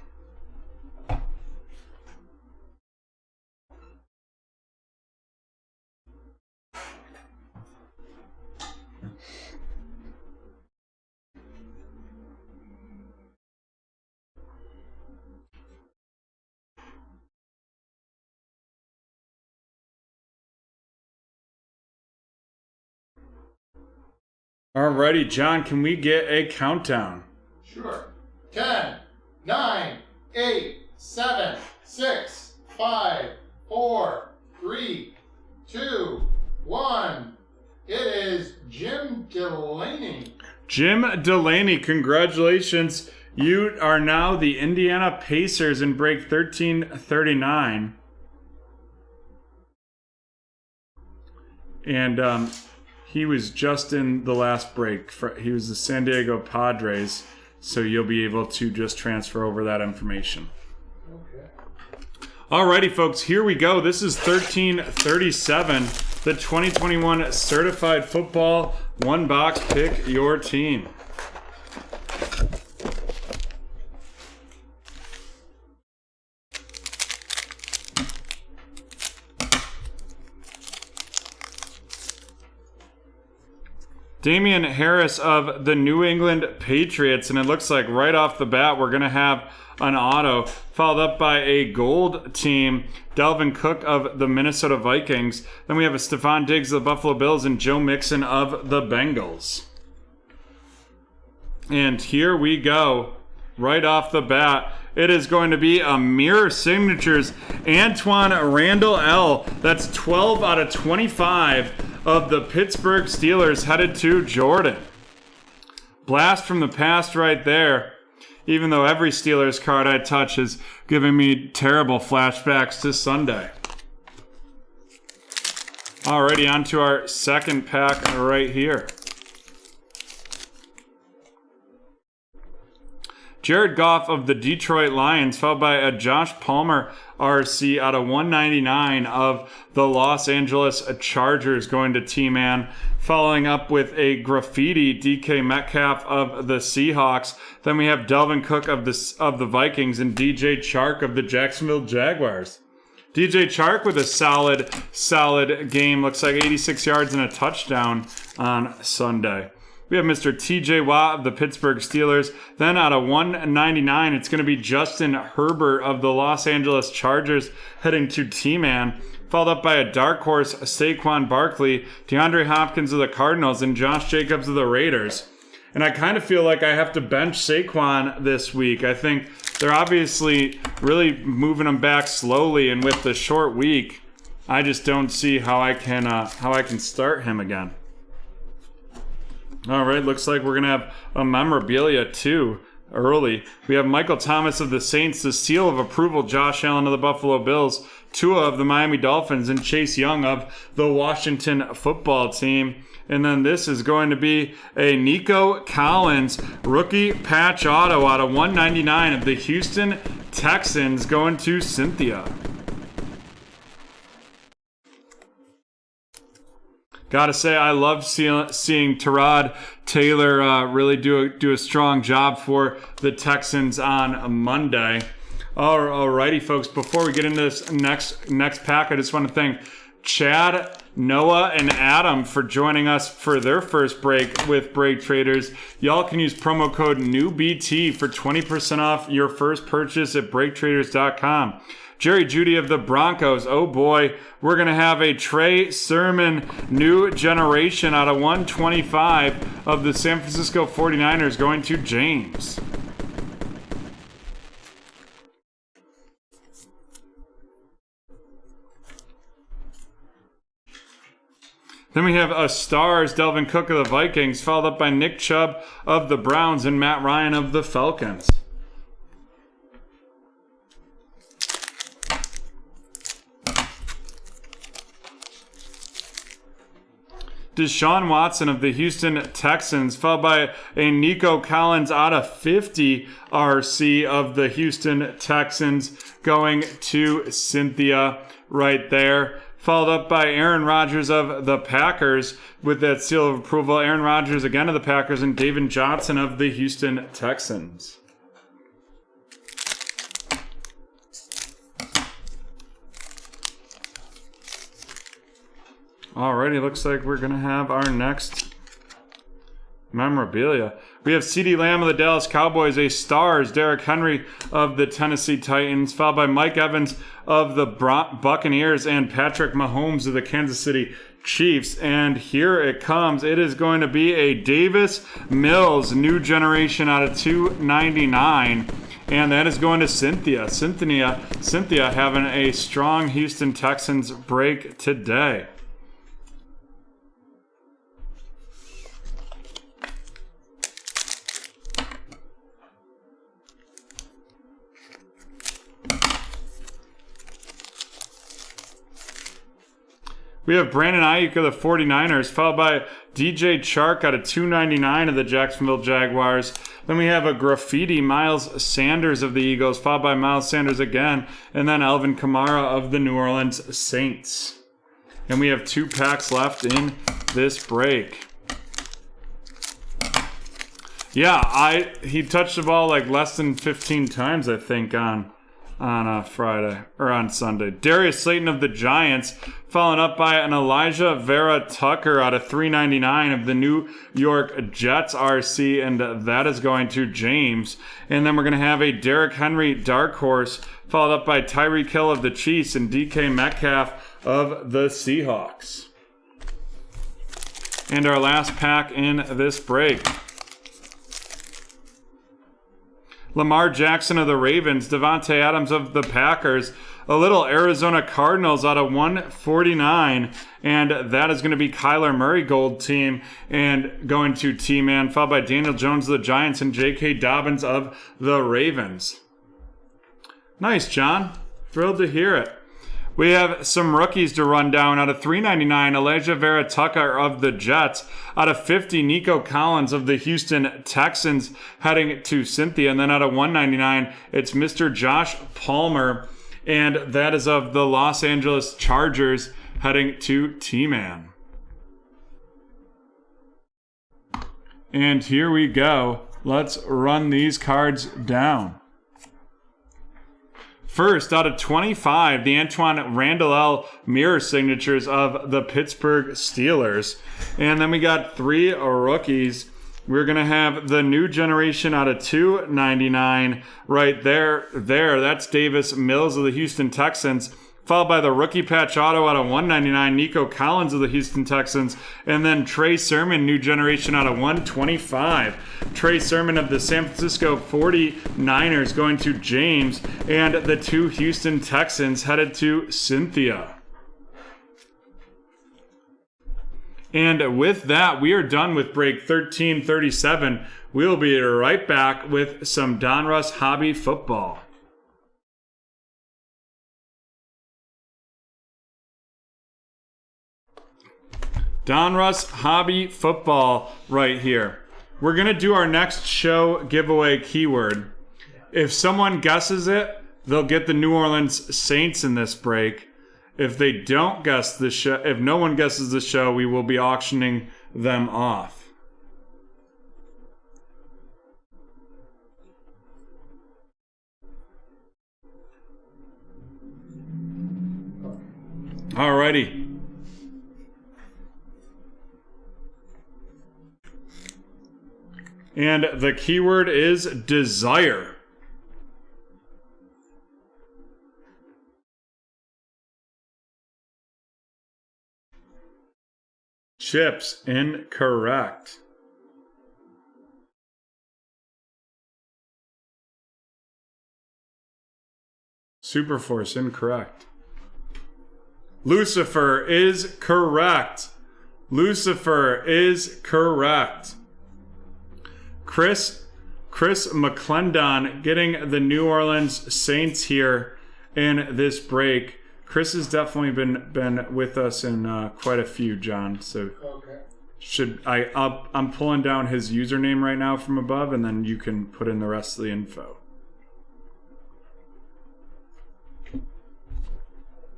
Alrighty, John, can we get a countdown?
Sure. 10, 9, 8, 7, 6, 5, 4, 3, 2, 1. It is Jim Delaney.
Jim Delaney, congratulations. You are now the Indiana Pacers in break 1339. And he was just in the last break. He was the San Diego Padres, so you'll be able to just transfer over that information.
Okay.
Alrighty, folks, here we go. This is 1337, the 2021 Certified Football One Box Pick Your Team. Damian Harris of the New England Patriots, and it looks like right off the bat we're going to have an auto, followed up by a gold team, Dalvin Cook of the Minnesota Vikings. Then we have a Stephon Diggs of the Buffalo Bills and Joe Mixon of the Bengals. And here we go, right off the bat. It is going to be a mirror signatures, Antoine Randall L. That's 12 out of 25 of the Pittsburgh Steelers headed to Jordan. Blast from the past right there. Even though every Steelers card I touch is giving me terrible flashbacks to Sunday. Alrighty, on to our second pack right here. Jared Goff of the Detroit Lions, followed by a Josh Palmer RC out of 199 of the Los Angeles Chargers going to T-Man. Following up with a graffiti DK Metcalf of the Seahawks. Then we have Dalvin Cook of the Vikings and DJ Chark of the Jacksonville Jaguars. DJ Chark with a solid game. Looks like 86 yards and a touchdown on Sunday. We have Mr. TJ Watt of the Pittsburgh Steelers. Then out of 199, it's going to be Justin Herbert of the Los Angeles Chargers heading to T-Man. Followed up by a dark horse, Saquon Barkley, DeAndre Hopkins of the Cardinals, and Josh Jacobs of the Raiders. And I kind of feel like I have to bench Saquon this week. I think they're obviously really moving him back slowly, and with the short week, I just don't see how I can start him again. All right, looks like we're gonna have a memorabilia too early. We have Michael Thomas of the Saints, the seal of approval, Josh Allen of the Buffalo Bills, Tua of the Miami Dolphins, and Chase Young of the Washington Football Team. And then this is going to be a Nico Collins rookie patch auto out of 199 of the Houston Texans going to Cynthia. Gotta say, I love seeing Tyrod Taylor really do a strong job for the Texans on Monday. Alrighty, folks. Before we get into this next pack, I just want to thank Chad, Noah, and Adam for joining us for their first break with BreakTraders. Y'all can use promo code NEWBT for 20% off your first purchase at BreakTraders.com. Jerry Jeudy of the Broncos. Oh boy, we're going to have a Trey Sermon new generation out of 125 of the San Francisco 49ers going to James. Then we have a Stars, Delvin Cook of the Vikings, followed up by Nick Chubb of the Browns and Matt Ryan of the Falcons. Deshaun Watson of the Houston Texans, followed by a Nico Collins out of 50 RC of the Houston Texans going to Cynthia right there. Followed up by Aaron Rodgers of the Packers with that seal of approval. Aaron Rodgers again of the Packers and David Johnson of the Houston Texans. Alrighty, looks like we're going to have our next memorabilia. We have CeeDee Lamb of the Dallas Cowboys, a Stars, Derrick Henry of the Tennessee Titans, followed by Mike Evans of the Buccaneers and Patrick Mahomes of the Kansas City Chiefs. And here it comes. It is going to be a Davis Mills new generation out of 299. And that is going to Cynthia. Cynthia having a strong Houston Texans break today. We have Brandon Ayuk of the 49ers, followed by DJ Chark out of 299 of the Jacksonville Jaguars. Then we have a graffiti Miles Sanders of the Eagles, followed by Miles Sanders again, and then Alvin Kamara of the New Orleans Saints. And we have 2 packs left in this break. Yeah, he touched the ball like less than 15 times, I think, on Friday or on Sunday. Darius Slayton of the Giants, followed up by an Elijah Vera Tucker out of 399 of the New York Jets RC, and that is going to James. And then we're going to have a Derrick Henry dark horse, followed up by Tyreek Hill of the Chiefs and DK Metcalf of the Seahawks. And our last pack in this break. Lamar Jackson of the Ravens, Devontae Adams of the Packers, a little Arizona Cardinals out of 149, and that is going to be Kyler Murray Gold Team, and going to T-Man, followed by Daniel Jones of the Giants and J.K. Dobbins of the Ravens. Nice, John. Thrilled to hear it. We have some rookies to run down. Out of 399, Elijah Vera Tucker of the Jets. Out of 50, Nico Collins of the Houston Texans heading to Cynthia. And then out of 199, it's Mr. Josh Palmer. And that is of the Los Angeles Chargers heading to T-Man. And here we go. Let's run these cards down. First, out of 25, the Antoine Randall mirror signatures of the Pittsburgh Steelers. And then we got 3 rookies. We're going to have the new generation out of 299 right there. That's Davis Mills of the Houston Texans, followed by the rookie patch auto out of 199, Nico Collins of the Houston Texans, and then Trey Sermon, new generation out of 125. Trey Sermon of the San Francisco 49ers going to James, and the 2 Houston Texans headed to Cynthia. And with that, we are done with break 1337. We'll be right back with some Donruss Hobby Football. Donruss Hobby Football right here. We're going to do our next show giveaway keyword. If someone guesses it, they'll get the New Orleans Saints in this break. If they don't guess the show, if no one guesses the show, we will be auctioning them off. Alrighty. And the keyword is desire. Chips, incorrect. Superforce, incorrect. Lucifer is correct. Lucifer is correct. Chris McClendon getting the New Orleans Saints here in this break. Chris has definitely been with us in quite a few, John. So
Okay.
I'm pulling down his username right now from above, and then you can put in the rest of the info.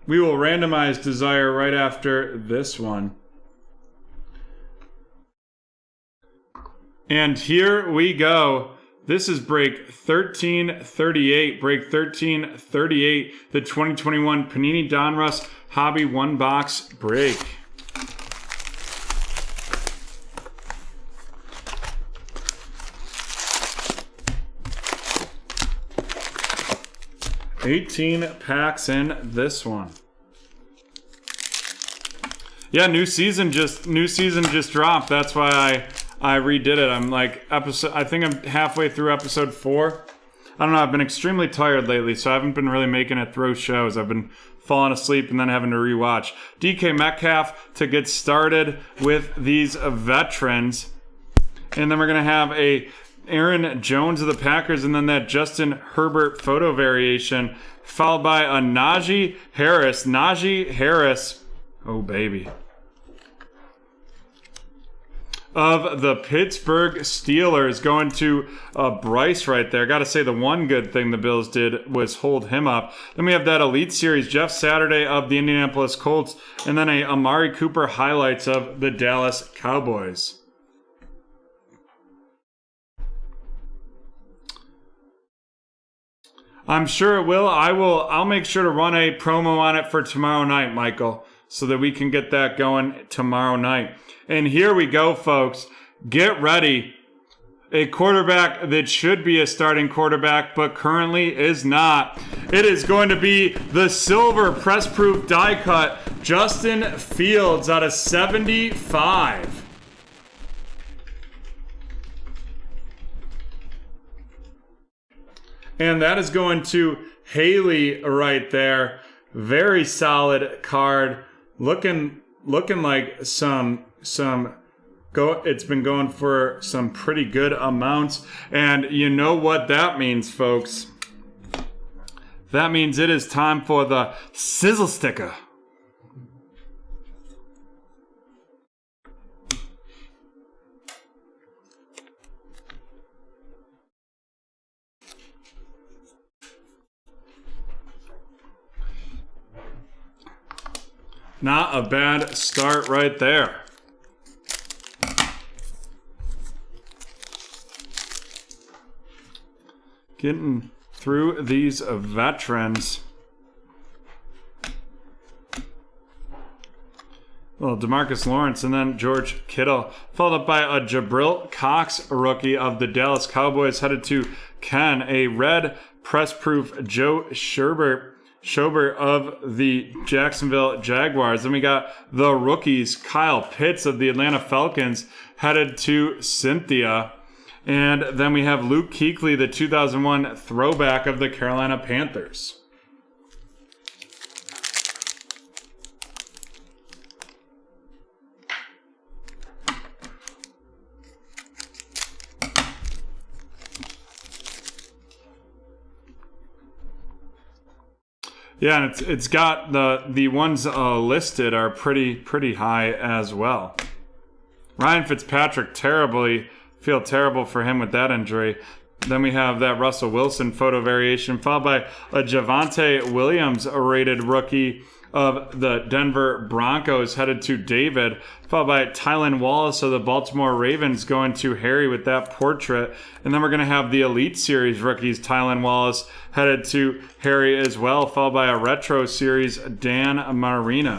We will randomize Desire right after this one. And here we go. This is break 1338. Break 1338, the 2021 Panini Donruss Hobby 1-box break. $18 packs in this one. Yeah, new season just dropped. That's why I redid it. I'm like I think I'm halfway through episode 4. I don't know. I've been extremely tired lately, so I haven't been really making it through shows. I've been falling asleep and then having to rewatch. DK Metcalf to get started with these veterans, and then we're gonna have a Aaron Jones of the Packers, and then that Justin Herbert photo variation, followed by a Najee Harris. Najee Harris, oh baby, of the Pittsburgh Steelers, going to Bryce right there. Got to say, the one good thing the Bills did was hold him up. Then we have that Elite Series, Jeff Saturday of the Indianapolis Colts, and then a Amari Cooper highlights of the Dallas Cowboys. I'm sure it will. I'll make sure to run a promo on it for tomorrow night, Michael, so that we can get that going tomorrow night. And here we go, folks. Get ready. A quarterback that should be a starting quarterback, but currently is not. It is going to be the silver press-proof die cut, Justin Fields out of 75. And that is going to Haley right there. Very solid card. Looking like it's been going for some pretty good amounts. And you know what that means, folks. That means it is time for the sizzle sticker. Not a bad start right there. Getting through these veterans. Well, DeMarcus Lawrence and then George Kittle, followed up by a Jabril Cox rookie of the Dallas Cowboys, headed to Ken, a red press-proof Joe Sherbert Schober of the Jacksonville Jaguars. Then we got the rookies, Kyle Pitts of the Atlanta Falcons, headed to Cynthia. And then we have Luke Kuechly, the 2001 throwback of the Carolina Panthers. Yeah, and it's got the ones listed are pretty high as well. Ryan Fitzpatrick, feel terrible for him with that injury. Then we have that Russell Wilson photo variation, followed by a Javonte Williams, a rated rookie of the Denver Broncos, headed to David, followed by Tylan Wallace of the Baltimore Ravens going to Harry with that portrait. And then we're going to have the Elite Series rookies, Tylan Wallace, headed to Harry as well, followed by a Retro Series, Dan Marino.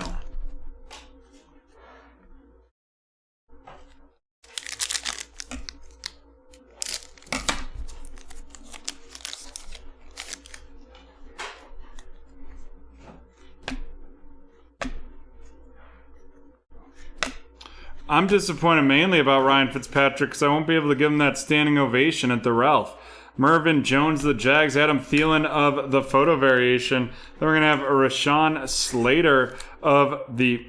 I'm disappointed mainly about Ryan Fitzpatrick because I won't be able to give him that standing ovation at the Ralph. Mervyn Jones of the Jags, Adam Thielen of the photo variation. Then we're going to have Rashawn Slater of the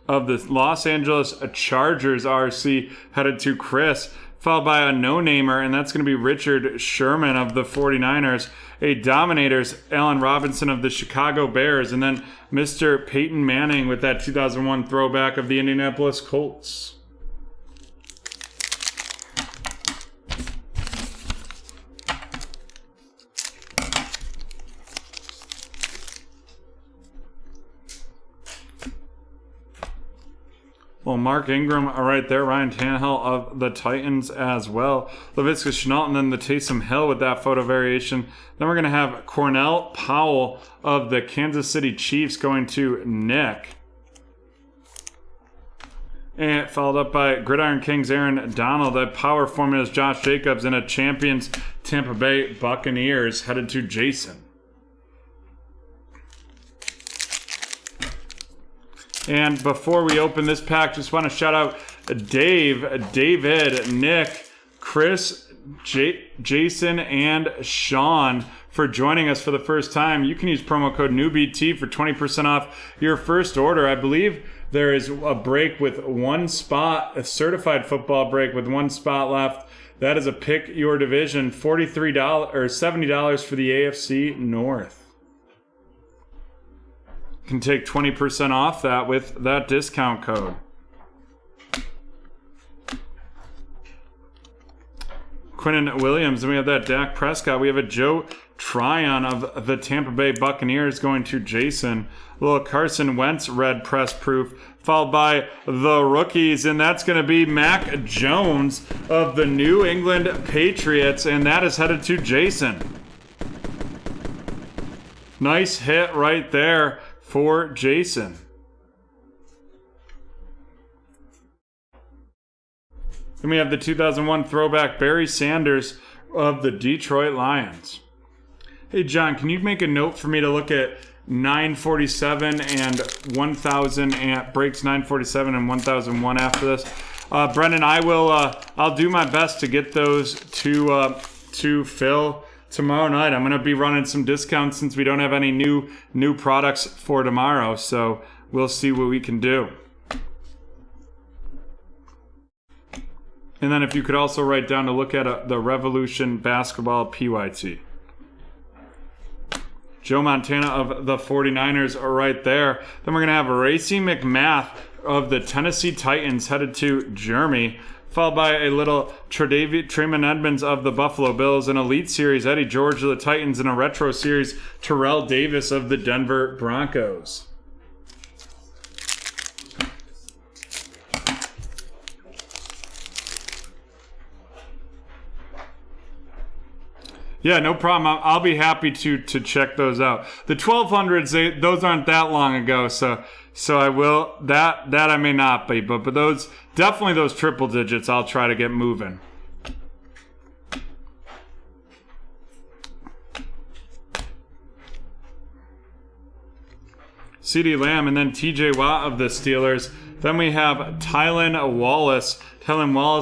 Los Angeles Chargers RC headed to Chris, followed by a no-namer, and that's going to be Richard Sherman of the 49ers. A Dominators, Allen Robinson of the Chicago Bears, and then Mr. Peyton Manning with that 2001 throwback of the Indianapolis Colts. Well, Mark Ingram right there. Ryan Tannehill of the Titans as well. Laviska Shenault and then the Taysom Hill with that photo variation. Then we're going to have Cornell Powell of the Kansas City Chiefs going to Nick. And followed up by Gridiron Kings Aaron Donald. That power formulas Josh Jacobs and a champions Tampa Bay Buccaneers headed to Jason. And before we open this pack, just want to shout out Dave, David, Nick, Chris, Jason, and Sean for joining us for the first time. You can use promo code NEWBT for 20% off your first order. I believe there is a break with one spot, a certified football break with one spot left. That is a pick your division, $43 or $70 for the AFC North. Can take 20% off that with that discount code. Quinnen Williams, and we have that Dak Prescott. We have a Joe Tryon of the Tampa Bay Buccaneers going to Jason. A little Carson Wentz red press proof, followed by the rookies, and that's going to be Mac Jones of the New England Patriots, and that is headed to Jason. Nice hit right there for Jason. Then we have the 2001 throwback Barry Sanders of the Detroit Lions. Hey John, can you make a note for me to look at 947 and 1000 and breaks 947 and 1001 after this? Brendan, I'll do my best to get those to Phil tomorrow night. I'm going to be running some discounts since we don't have any new products for tomorrow, so we'll see what we can do. And then if you could also write down to look at the Revolution Basketball PYT. Joe Montana of the 49ers are right there. Then we're going to have Racey McMath of the Tennessee Titans headed to Jeremy, followed by a little Tremaine Edmonds of the Buffalo Bills, an Elite Series Eddie George of the Titans, and a Retro Series Terrell Davis of the Denver Broncos. Yeah, no problem. I'll be happy to check those out. The 1200s, those aren't that long ago, so I will. That I may not be, but those definitely those triple digits. I'll try to get moving. CeeDee Lamb, and then TJ Watt of the Steelers. Then we have Tylan Wallace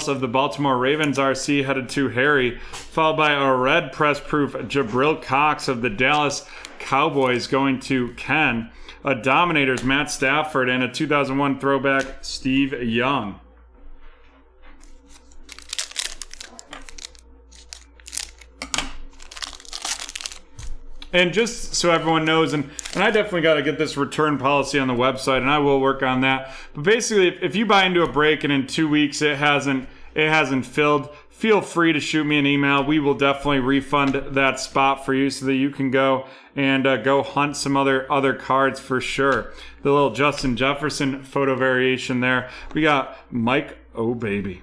of the Baltimore Ravens RC headed to Harry, followed by a red press proof Jabril Cox of the Dallas Cowboys going to Ken, a Dominators Matt Stafford, and a 2001 throwback Steve Young. And just so everyone knows, and I definitely got to get this return policy on the website, and I will work on that. But basically, if you buy into a break and in 2 weeks it hasn't filled, feel free to shoot me an email. We will definitely refund that spot for you so that you can go and go hunt some other cards for sure. The little Justin Jefferson photo variation there. We got Mike, oh baby.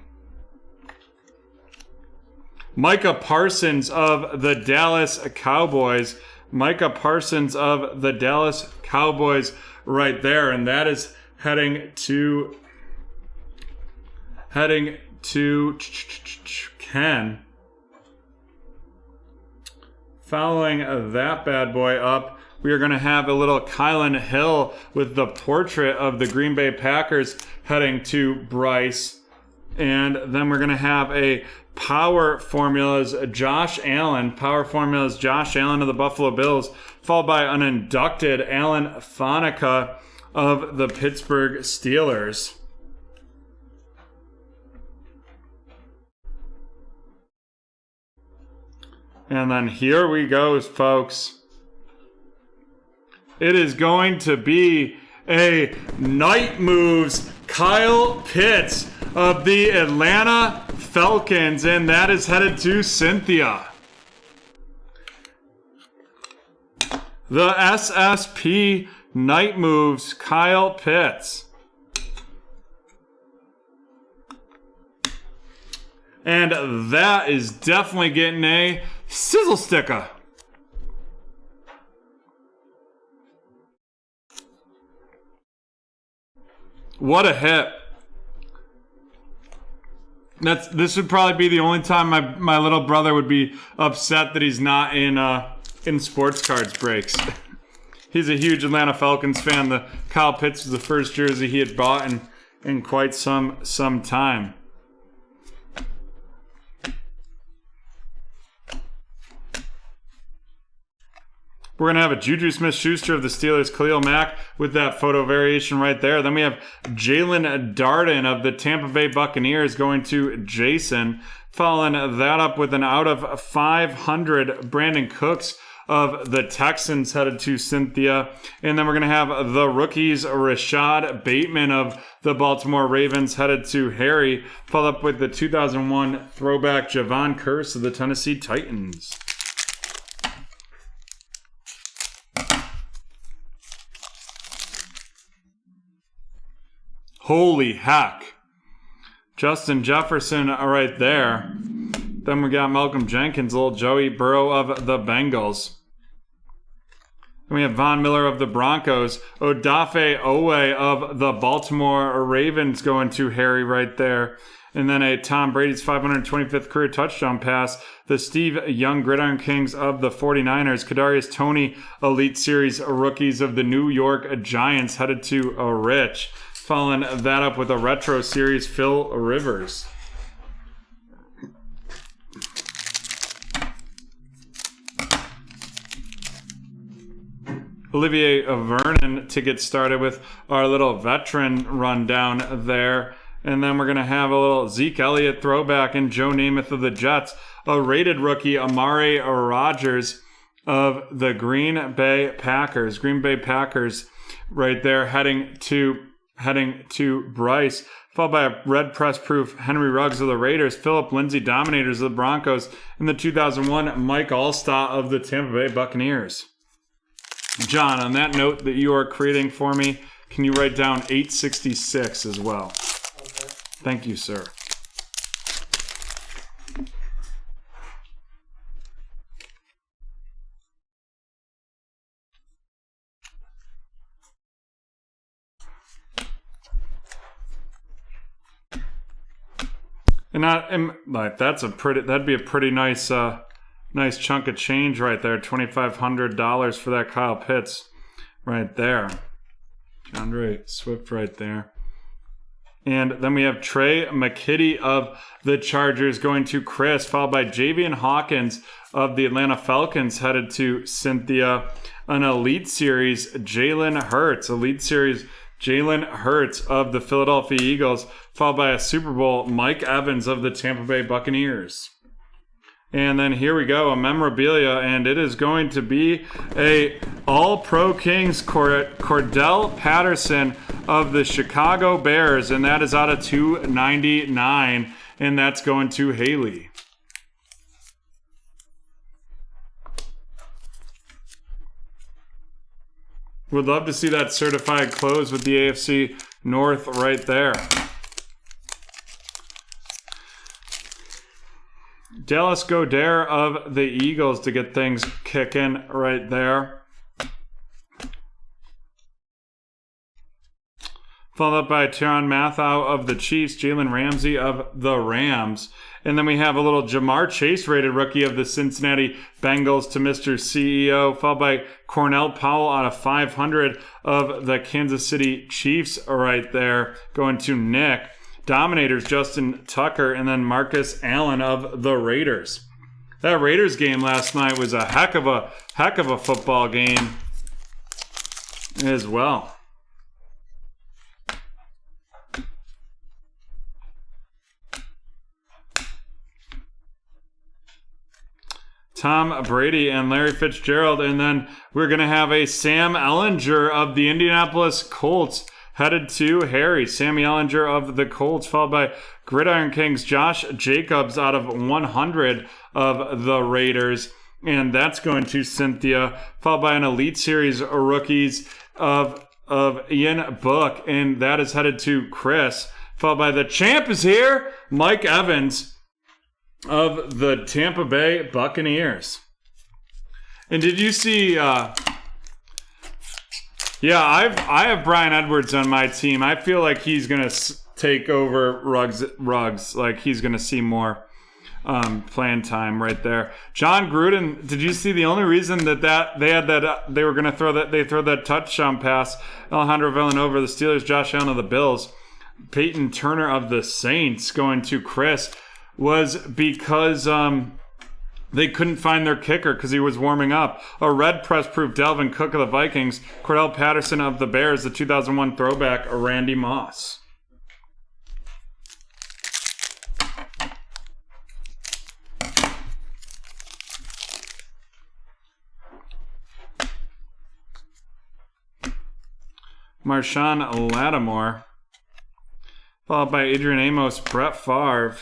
Micah Parsons of the Dallas Cowboys. Micah Parsons of the Dallas Cowboys right there. And that is heading to Ken. Following that bad boy up, we are going to have a little Kylan Hill with the portrait of the Green Bay Packers heading to Bryce. And then we're going to have a Power Formulas Josh Allen of the Buffalo Bills, followed by an inducted Alan Faneca of the Pittsburgh Steelers. And then here we go, folks. It is going to be a Night Moves Kyle Pitts of the Atlanta Falcons, and that is headed to Cynthia. The SSP Night Moves Kyle Pitts. And that is definitely getting a sizzle sticker. What a hit. This would probably be the only time my little brother would be upset that he's not in sports cards breaks. He's a huge Atlanta Falcons fan. The Kyle Pitts was the first jersey he had bought in quite some time. We're going to have a Juju Smith-Schuster of the Steelers, Khalil Mack with that photo variation right there. Then we have Jalen Darden of the Tampa Bay Buccaneers going to Jason. Following that up with an out of 500 Brandon Cooks of the Texans headed to Cynthia. And then we're going to have the rookies Rashad Bateman of the Baltimore Ravens headed to Harry. Followed up with the 2001 throwback Javon Curse of the Tennessee Titans. Holy heck. Justin Jefferson right there. Then we got Malcolm Jenkins, little Joey Burrow of the Bengals. Then we have Von Miller of the Broncos. Odafe Owe of the Baltimore Ravens going to Harry right there. And then a Tom Brady's 525th career touchdown pass. The Steve Young Gridiron Kings of the 49ers. Kadarius Toney Elite Series rookies of the New York Giants headed to Rich. Following that up with a retro series, Phil Rivers. Olivier Vernon to get started with our little veteran rundown there. And then we're going to have a little Zeke Elliott throwback and Joe Namath of the Jets. A rated rookie, Amari Rodgers of the Green Bay Packers. Green Bay Packers right there heading to Bryce, followed by a red press proof Henry Ruggs of the Raiders, Philip Lindsay Dominators of the Broncos, and the 2001 Mike Allstott of the Tampa Bay Buccaneers. John, on that note that you are creating for me, can you write down 866 as well? Okay. Thank you, sir. And that'd be a pretty nice nice chunk of change right there. $2,500 for that Kyle Pitts right there. DeAndre Swift right there. And then we have Trey McKitty of the Chargers going to Chris, followed by Javian Hawkins of the Atlanta Falcons headed to Cynthia. An Elite Series, Jalen Hurts. Elite Series, Jalen Hurts of the Philadelphia Eagles, followed by a Super Bowl, Mike Evans of the Tampa Bay Buccaneers. And then here we go, a memorabilia, and it is going to be a All-Pro Kings Cordell Patterson of the Chicago Bears, and that is out of 299, and that's going to Haley. Would love to see that certified close with the AFC North right there. Dallas Goedert of the Eagles to get things kicking right there. Followed up by Tyrann Mathieu of the Chiefs, Jalen Ramsey of the Rams. And then we have a little Jamar Chase rated rookie of the Cincinnati Bengals to Mr. CEO, followed by Cornell Powell out of 500 of the Kansas City Chiefs right there, going to Nick. Dominators, Justin Tucker, and then Marcus Allen of the Raiders. That Raiders game last night was a heck of a football game as well. Tom Brady and Larry Fitzgerald, and then we're going to have a Sam Ehlinger of the Indianapolis Colts headed to Harry. Sammy Ehlinger of the Colts, followed by Gridiron Kings Josh Jacobs out of 100 of the Raiders, and that's going to Cynthia, followed by an Elite Series rookies of Ian Book, and that is headed to Chris, followed by the champ is here, Mike Evans of the Tampa Bay Buccaneers. And did you see I have Brian Edwards on my team. I feel like he's going to take over Ruggs. Like he's going to see more playing time right there. John Gruden, did you see the only reason that they were going to throw that touchdown pass, Alejandro Villanueva, the Steelers, Josh Allen of the Bills, Peyton Turner of the Saints going to Chris, was because they couldn't find their kicker because he was warming up. A red press-proof Dalvin Cook of the Vikings, Cordell Patterson of the Bears, the 2001 throwback, Randy Moss. Marshawn Lattimore, followed by Adrian Amos, Brett Favre,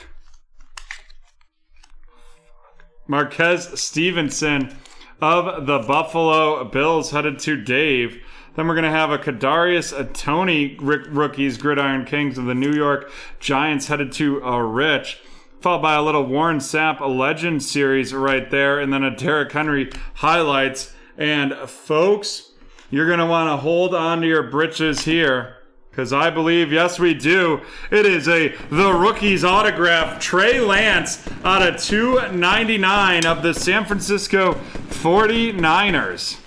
Marquez Stevenson of the Buffalo Bills headed to Dave. Then we're going to have a Kadarius Toney rookies, Gridiron Kings of the New York Giants headed to Rich, followed by a little Warren Sapp Legend series right there, and then a Derrick Henry highlights. And folks, you're going to want to hold on to your britches here, because I believe, yes we do, it is the Rookies autograph, Trey Lance out of 299 of the San Francisco 49ers.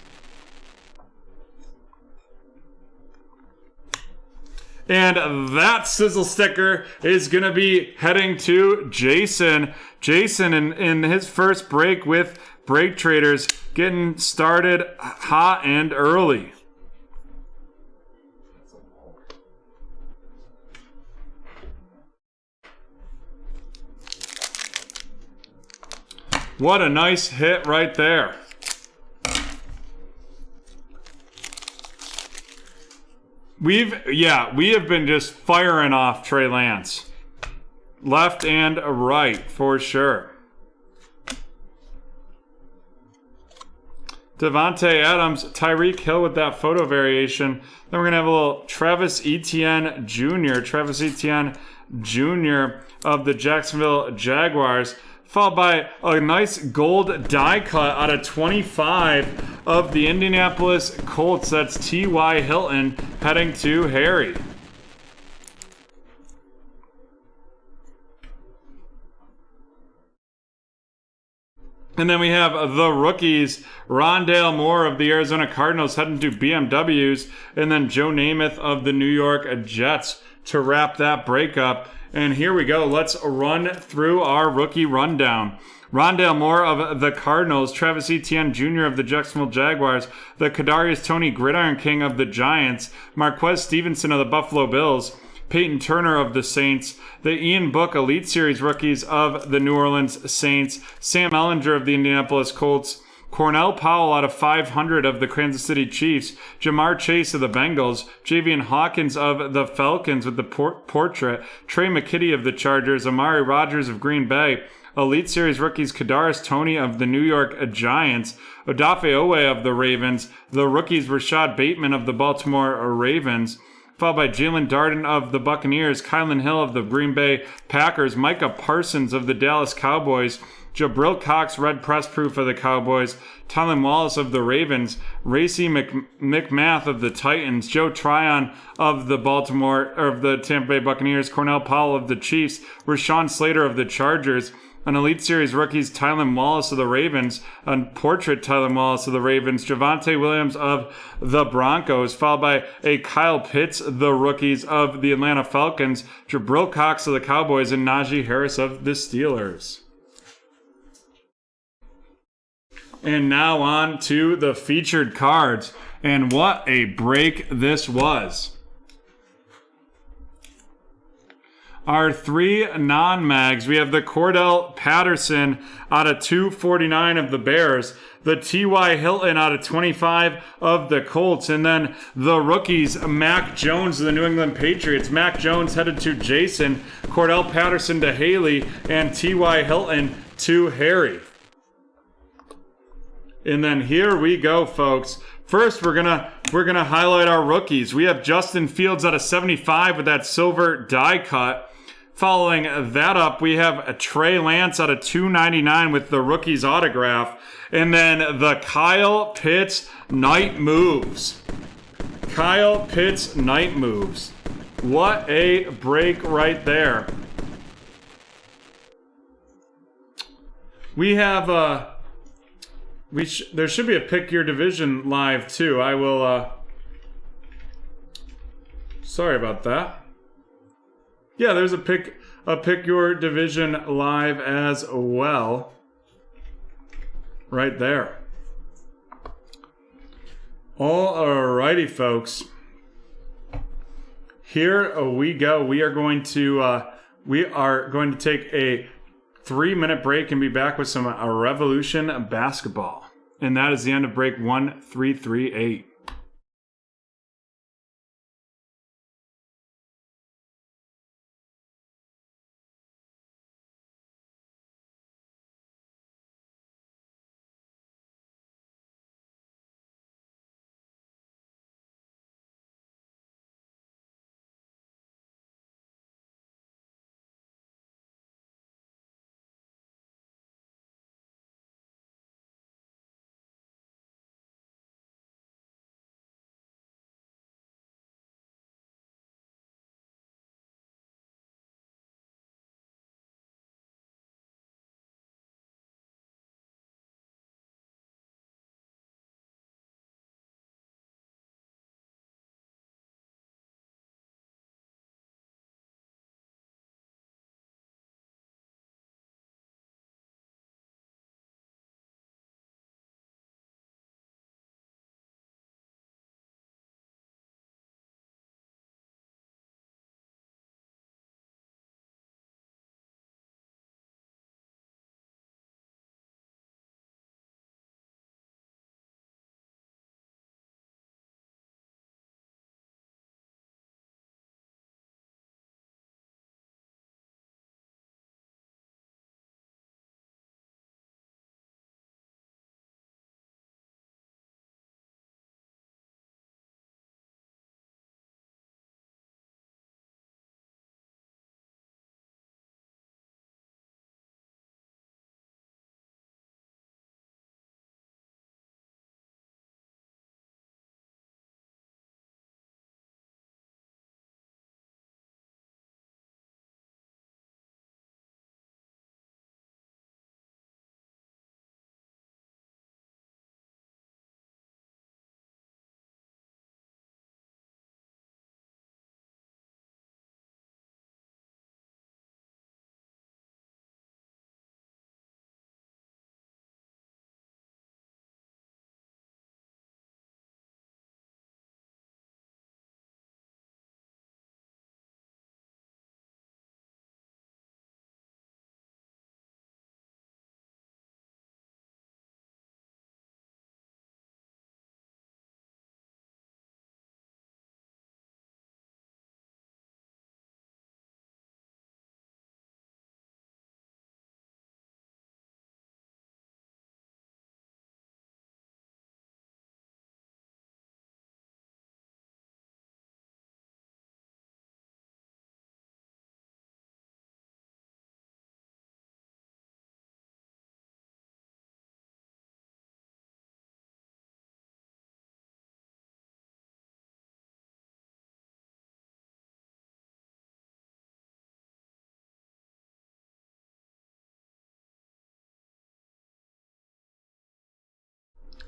And that sizzle sticker is going to be heading to Jason. Jason in his first break with BreakTraders, getting started hot and early. What a nice hit right there. We have been just firing off Trey Lance. Left and right, for sure. Devontae Adams, Tyreek Hill with that photo variation. Then we're going to have a little Travis Etienne Jr. of the Jacksonville Jaguars, followed by a nice gold die cut out of 25 of the Indianapolis Colts. That's T.Y. Hilton heading to Harry. And then we have the rookies, Rondale Moore of the Arizona Cardinals heading to BMWs, and then Joe Namath of the New York Jets to wrap that breakup. And here we go. Let's run through our rookie rundown. Rondale Moore of the Cardinals, Travis Etienne Jr. of the Jacksonville Jaguars, the Kadarius Toney Gridiron King of the Giants, Marquez Stevenson of the Buffalo Bills, Peyton Turner of the Saints, the Ian Book Elite Series rookies of the New Orleans Saints, Sam Ehlinger of the Indianapolis Colts, Cornell Powell out of 500 of the Kansas City Chiefs, Jamar Chase of the Bengals, Javian Hawkins of the Falcons with the portrait, Trey McKitty of the Chargers, Amari Rodgers of Green Bay, Elite Series rookies Kadarius Toney of the New York Giants, Odafe Owe of the Ravens, the rookies Rashad Bateman of the Baltimore Ravens, followed by Jalen Darden of the Buccaneers, Kylan Hill of the Green Bay Packers, Micah Parsons of the Dallas Cowboys, Jabril Cox, Red Press Proof of the Cowboys, Tylan Wallace of the Ravens, Racy McMath of the Titans, Joe Tryon of the Tampa Bay Buccaneers, Cornell Powell of the Chiefs, Rashawn Slater of the Chargers, an Elite Series rookies, Tylan Wallace of the Ravens, a portrait Tylan Wallace of the Ravens, Javonte Williams of the Broncos, followed by a Kyle Pitts, the rookies of the Atlanta Falcons, Jabril Cox of the Cowboys, and Najee Harris of the Steelers. And now on to the featured cards. And what a break this was. Our three non-mags, we have the Cordell Patterson out of 249 of the Bears, the T.Y. Hilton out of 25 of the Colts, and then the rookies, Mac Jones of the New England Patriots. Mac Jones headed to Jason, Cordell Patterson to Haley, and T.Y. Hilton to Harry. And then here we go, folks. First, we're gonna highlight our rookies. We have Justin Fields out of 75 with that silver die cut. Following that up, we have a Trey Lance out of 299 with the rookie's autograph. And then the Kyle Pitts Night Moves. Kyle Pitts Night Moves. What a break right there. We have there should be a Pick Your Division live too. I will sorry about that. Yeah, there's a Pick Your Division live as well. Right there. Alrighty, folks. Here we go. We are going to take a 3-minute break and be back with some Revolution basketball. And that is the end of break 1338.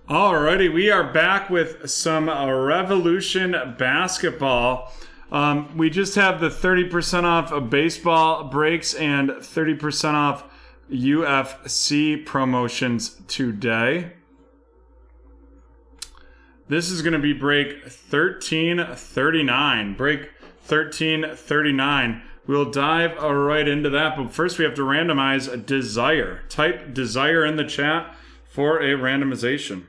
Alrighty, we are back with some Revolution basketball. We just have the 30% off baseball breaks and 30% off UFC promotions today. This is going to be break 1339. Break 1339. We'll dive right into that, but first we have to randomize Desire. Type Desire in the chat for a randomization.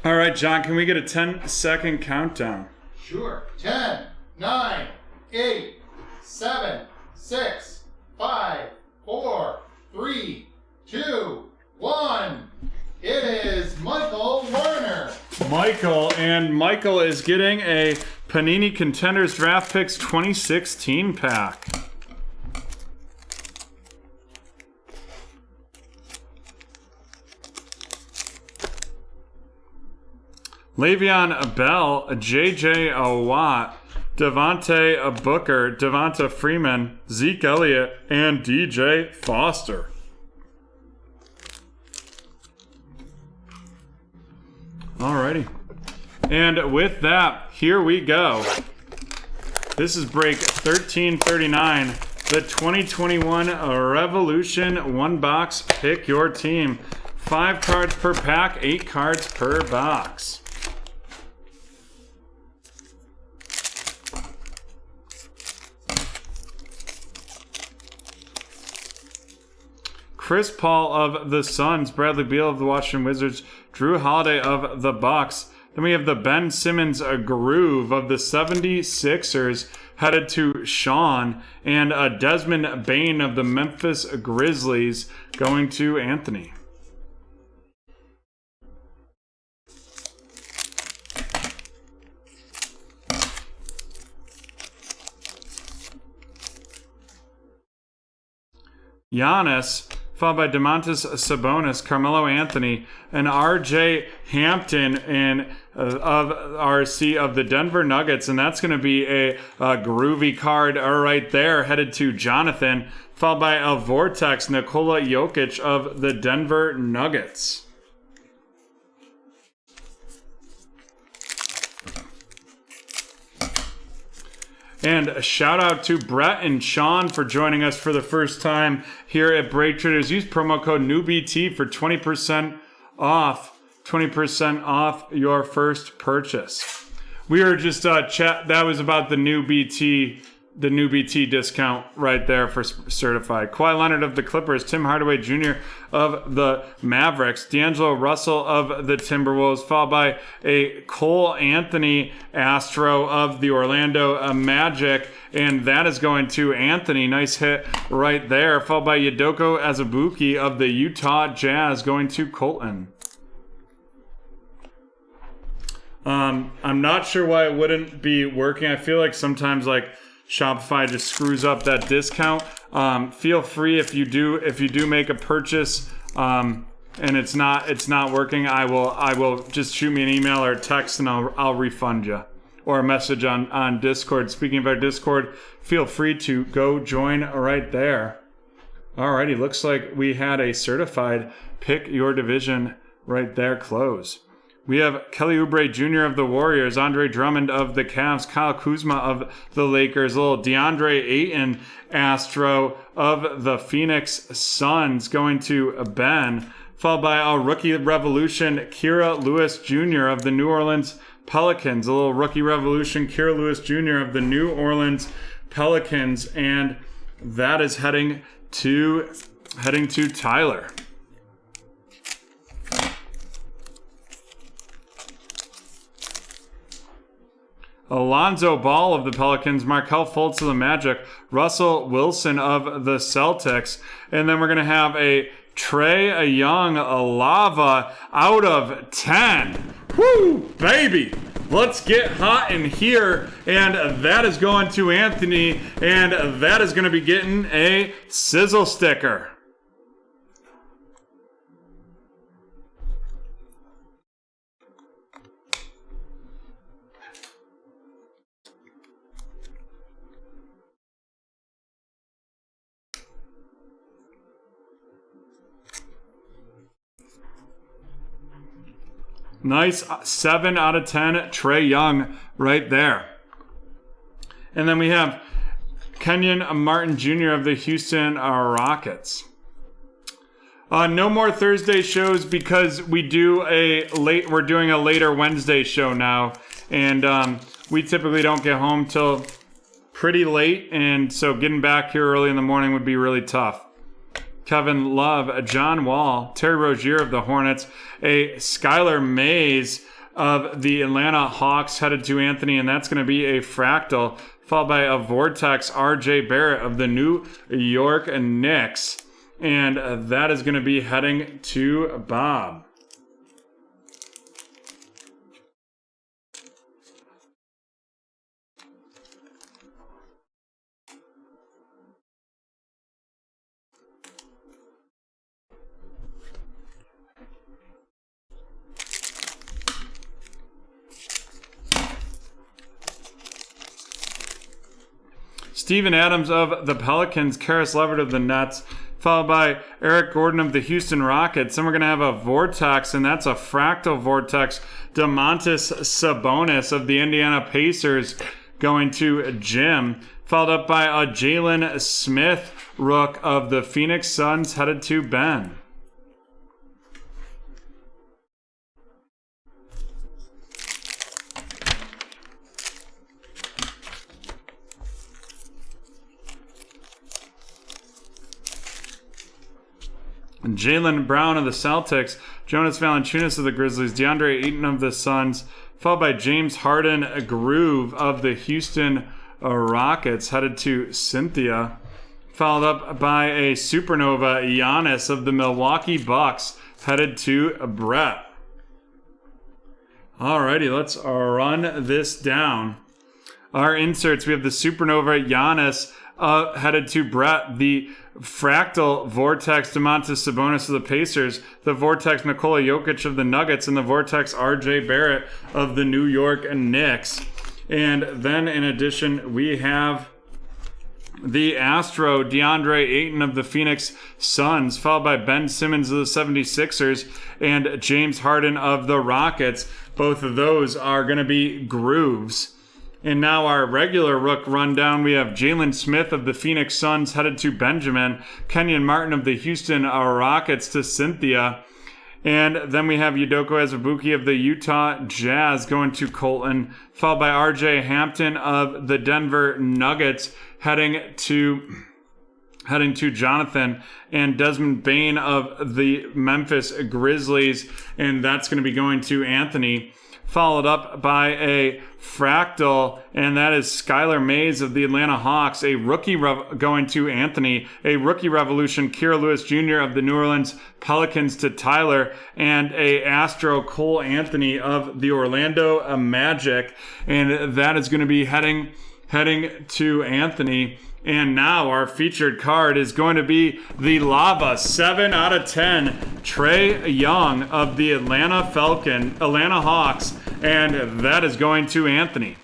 All right, John, can we get a 10-second countdown?
Sure. 10, 9, 8, 7, 6, 5, 4, 3, 2, 1. It is Michael Werner.
Michael is getting a Panini Contenders Draft Picks 2016 pack. Le'Veon Bell, J.J. Watt, Devontae Booker, Devonta Freeman, Zeke Elliott, and DJ Foster. Alrighty. And with that, here we go. This is break 1339, the 2021 Revolution one box. Pick your team. 5 cards per pack, 8 cards per box. Chris Paul of the Suns, Bradley Beal of the Washington Wizards, Drew Holiday of the Bucks. Then we have the Ben Simmons Groove of the 76ers headed to Sean, and Desmond Bane of the Memphis Grizzlies going to Anthony. Giannis, followed by DeMontis Sabonis, Carmelo Anthony, and R.J. Hampton of RC of the Denver Nuggets. And that's going to be a groovy card right there, headed to Jonathan, followed by a Vortex, Nikola Jokic of the Denver Nuggets. And a shout out to Brett and Sean for joining us for the first time here at BreakTraders. Use promo code NEWBT for 20% off. 20% off your first purchase. We were just that was about the new BT discount right there for certified. Kawhi Leonard of the Clippers, Tim Hardaway Jr. of the Mavericks, D'Angelo Russell of the Timberwolves, followed by a Cole Anthony Astro of the Orlando Magic, and that is going to Anthony. Nice hit right there, followed by Udoka Azubuike of the Utah Jazz going to Colton. I'm not sure why it wouldn't be working. I feel like sometimes Shopify just screws up that discount. Feel free if you do make a purchase and it's not working, I will just shoot me an email or a text and I'll refund you, or a message on Discord. Speaking of our Discord, feel free to go join right there. Alrighty, looks like we had a certified pick your division right there close. We have Kelly Oubre Jr. of the Warriors, Andre Drummond of the Cavs, Kyle Kuzma of the Lakers, little DeAndre Ayton Astro of the Phoenix Suns going to Ben, followed by our rookie revolution, Kira Lewis Jr. of the New Orleans Pelicans. A little rookie revolution. Kira Lewis Jr. of the New Orleans Pelicans. And that is heading to Tyler. Alonzo Ball of the Pelicans, Markelle Fultz of the Magic, Russell Wilson of the Celtics, and then we're going to have a Trae Young Lava out of 10. Woo, baby! Let's get hot in here, and that is going to Anthony, and that is going to be getting a sizzle sticker. Nice 7 out of 10 Trae Young right there. And then we have Kenyon Martin Jr. of the Houston Rockets. No more Thursday shows because we're doing a later Wednesday show now, and we typically don't get home till pretty late, and so getting back here early in the morning would be really tough. Kevin Love, John Wall, Terry Rozier of the Hornets, a Skylar Mays of the Atlanta Hawks headed to Anthony, and that's going to be a fractal, followed by a Vortex RJ Barrett of the New York Knicks, and that is going to be heading to Bob. Steven Adams of the Pelicans, Karis LeVert of the Nets, followed by Eric Gordon of the Houston Rockets. Then we're going to have a Vortex, and that's a fractal Vortex. Domantas Sabonis of the Indiana Pacers going to Jim, followed up by a Jalen Smith Rook of the Phoenix Suns headed to Ben. Jaylen Brown of the Celtics, Jonas Valanciunas of the Grizzlies, DeAndre Ayton of the Suns, followed by James Harden Groove of the Houston Rockets, headed to Cynthia, followed up by a Supernova Giannis of the Milwaukee Bucks, headed to Brett. Alrighty, let's run this down. Our inserts, we have the Supernova Giannis headed to Brett, the Fractal Vortex Domantas Sabonis of the Pacers, the Vortex Nikola Jokic of the Nuggets, and the Vortex RJ Barrett of the New York Knicks. And then in addition, we have the Astro DeAndre Ayton of the Phoenix Suns, followed by Ben Simmons of the 76ers and James Harden of the Rockets. Both of those are going to be grooves. And now our regular Rook rundown, we have Jalen Smith of the Phoenix Suns headed to Benjamin, Kenyon Martin of the Houston Rockets to Cynthia, and then we have Udoka Azubuike of the Utah Jazz going to Colton, followed by RJ Hampton of the Denver Nuggets heading to Jonathan, and Desmond Bane of the Memphis Grizzlies, and that's going to be going to Anthony, followed up by a fractal, and that is Skylar Mays of the Atlanta Hawks, a rookie going to Anthony, a rookie revolution, Kira Lewis Jr. of the New Orleans Pelicans to Tyler, and a Astro Cole Anthony of the Orlando Magic, and that is going to be heading to Anthony. And now our featured card is going to be the Lava 7 out of 10 Trae Young of the Atlanta Hawks, and that is going to Anthony.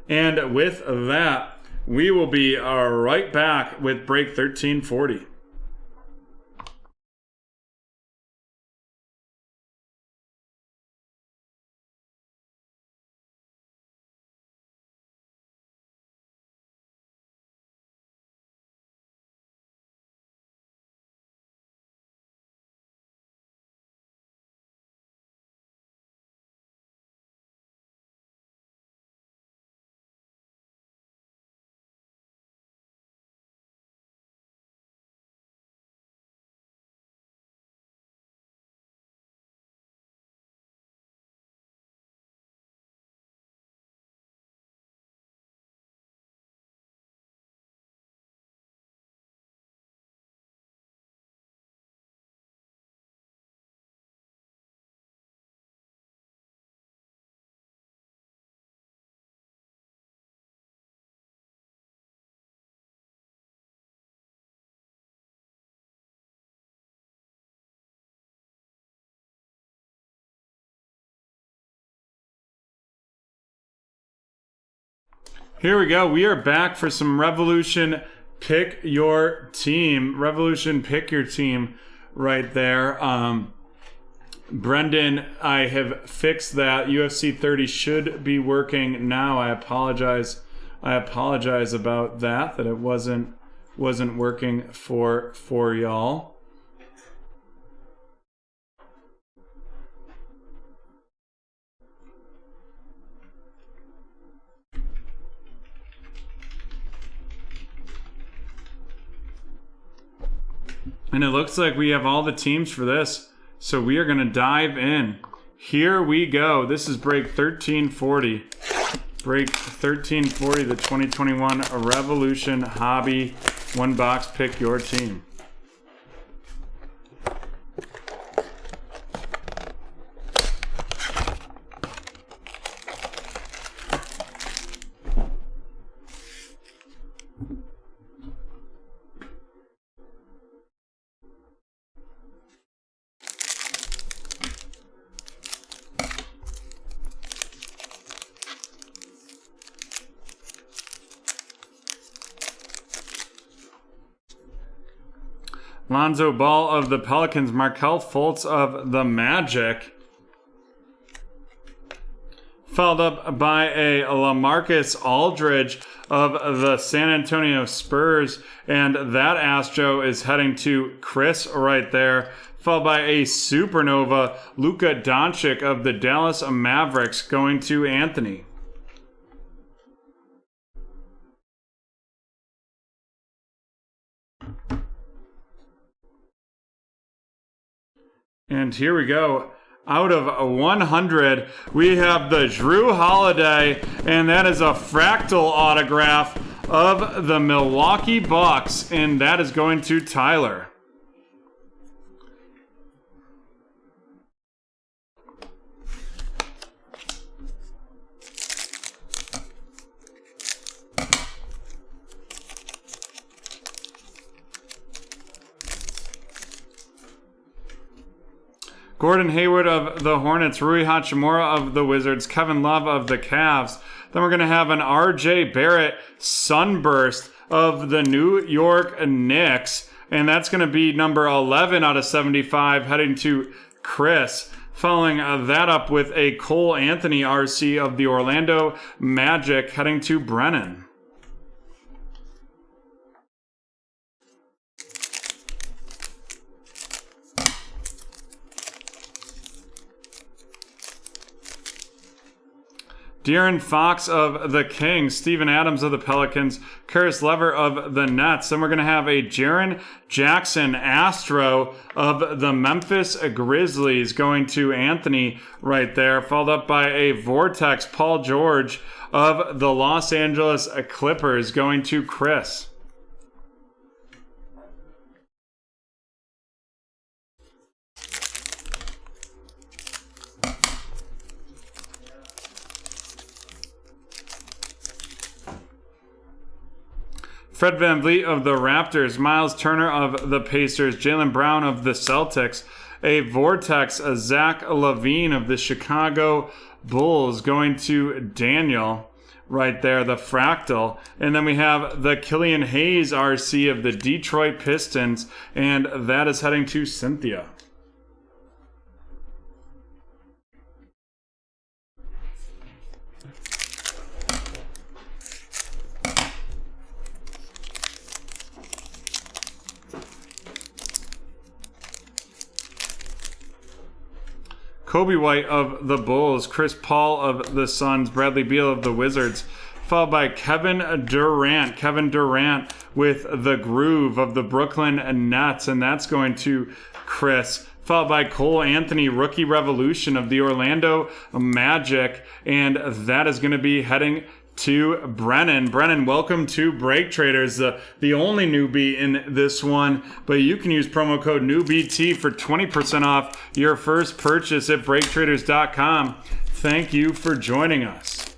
And with that, we will be right back with Break 1340. Here we go. We are back for some Revolution Pick Your Team. Revolution Pick Your Team right there. Brendan, I have fixed that. UFC 30 should be working now. I apologize about that it wasn't working for y'all. And it looks like we have all the teams for this. So we are going to dive in. Here we go. This is break 1340. Break 1340, the 2021 Revolution Hobby One Box Pick Your Team. Lonzo Ball of the Pelicans, Markelle Fultz of the Magic. Followed up by a LaMarcus Aldridge of the San Antonio Spurs. And that Astro is heading to Chris right there. Followed by a Supernova, Luka Doncic of the Dallas Mavericks going to Anthony. And here we go. Out of 100, we have the Drew Holiday, and that is a fractal autograph of the Milwaukee Bucks, and that is going to Tyler. Gordon Hayward of the Hornets, Rui Hachimura of the Wizards, Kevin Love of the Cavs. Then we're going to have an RJ Barrett Sunburst of the New York Knicks. And that's going to be number 11 out of 75 heading to Chris. Following that up with a Cole Anthony RC of the Orlando Magic heading to Brennan. De'Aaron Fox of the Kings, Steven Adams of the Pelicans, Karis Lever of the Nets. Then we're going to have a Jaren Jackson Astro of the Memphis Grizzlies going to Anthony right there, followed up by a Vortex Paul George of the Los Angeles Clippers going to Chris. Fred VanVleet of the Raptors, Miles Turner of the Pacers, Jaylen Brown of the Celtics, a Vortex, a Zach LaVine of the Chicago Bulls going to Daniel right there, the Fractal. And then we have the Killian Hayes RC of the Detroit Pistons, and that is heading to Cynthia. Kobe White of the Bulls, Chris Paul of the Suns, Bradley Beal of the Wizards, followed by Kevin Durant. Kevin Durant with the Groove of the Brooklyn Nets, and that's going to Chris. Followed by Cole Anthony, Rookie Revolution of the Orlando Magic, and that is going to be heading to Brennan. Brennan, welcome to BreakTraders, the only newbie in this one, but you can use promo code NEWBT for 20% off your first purchase at BreakTraders.com. Thank you for joining us.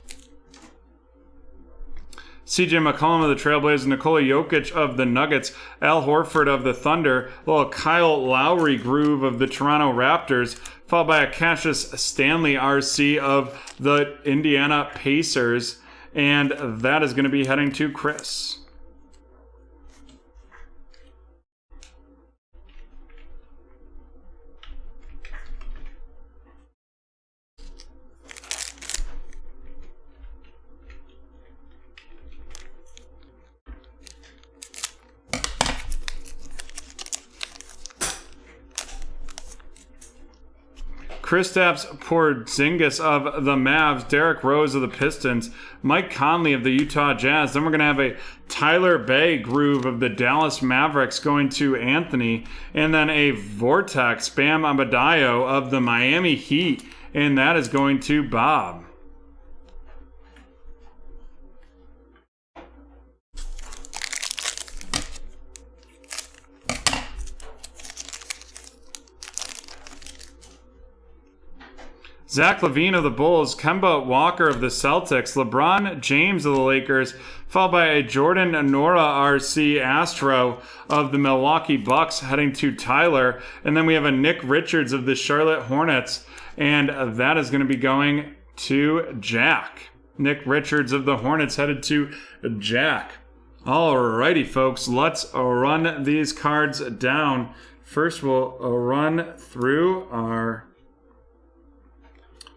CJ McCollum of the Trailblazers, Nikola Jokic of the Nuggets, Al Horford of the Thunder, little Kyle Lowry Groove of the Toronto Raptors, followed by a Cassius Stanley RC of the Indiana Pacers. and that is going to be heading to Chris. Kristaps Porzingis of the Mavs, Derrick Rose of the Pistons, Mike Conley of the Utah Jazz. Then we're going to have a Tyler Bay groove of the Dallas Mavericks going to Anthony, and then a Vortex Bam Adebayo of the Miami Heat, and that is going to Bob. Zach LaVine of the Bulls, Kemba Walker of the Celtics, LeBron James of the Lakers, followed by a Jordan Nora RC Astro of the Milwaukee Bucks heading to Tyler. And then we have a Nick Richards of the Charlotte Hornets, and that is going to be going to Jack. Nick Richards of the Hornets headed to Jack. Alrighty, folks, let's run these cards down. First, we'll run through our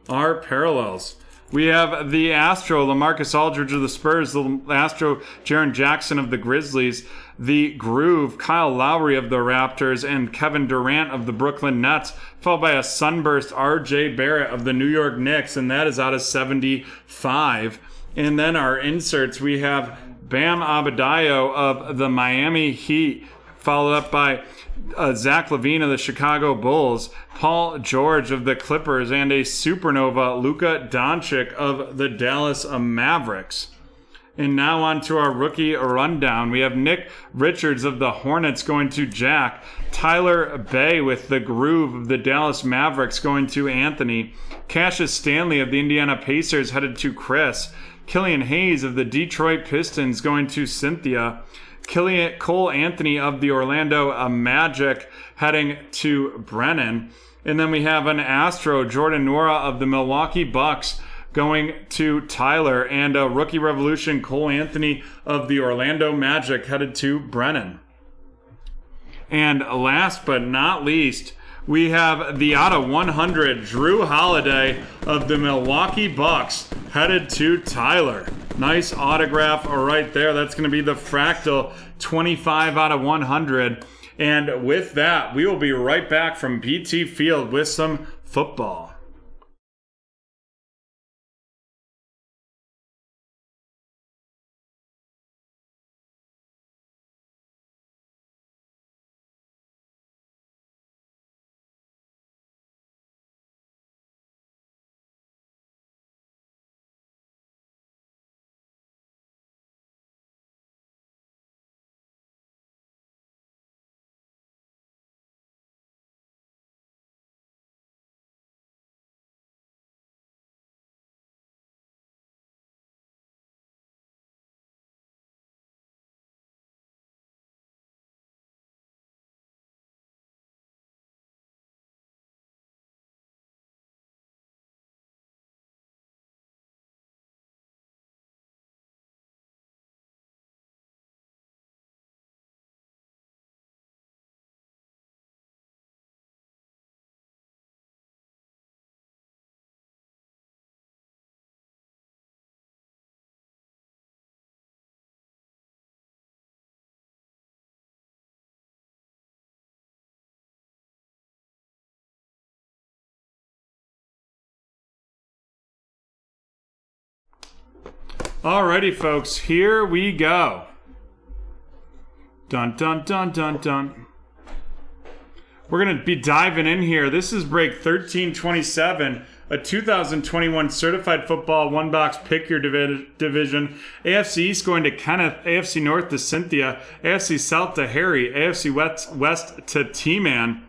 parallels. We have the Astro, LaMarcus Aldridge of the Spurs, the Astro, Jaren Jackson of the Grizzlies, the Groove, Kyle Lowry of the Raptors, and Kevin Durant of the Brooklyn Nets, followed by a Sunburst RJ Barrett of the New York Knicks, and that is out of 75. And then our inserts, we have Bam Adebayo of the Miami Heat, followed up by Zach LaVine of the Chicago Bulls, Paul George of the Clippers, and a supernova Luka Doncic of the Dallas Mavericks. And now on to our rookie rundown. We have Nick Richards of the Hornets going to Jack, Tyler Bay with the Groove of the Dallas Mavericks going to Anthony, Cassius Stanley of the Indiana Pacers headed to Chris, Killian Hayes of the Detroit Pistons going to Cynthia, Cole Anthony of the Orlando Magic heading to Brennan. And then we have an Astro, Jordan Nora of the Milwaukee Bucks going to Tyler. And a Rookie Revolution, Cole Anthony of the Orlando Magic headed to Brennan. And last but not least, we have the out of 100, Drew Holiday of the Milwaukee Bucks headed to Tyler. Nice autograph right there. That's going to be the Fractal 25 out of 100. And with that, we will be right back from BT Field with some football. Alrighty, folks, here we go. Dun, dun, dun, dun, dun. We're going to be diving in here. This is break 1327, a 2021 Certified Football one-box pick your division. AFC East going to Kenneth, AFC North to Cynthia, AFC South to Harry, AFC West to T-Man.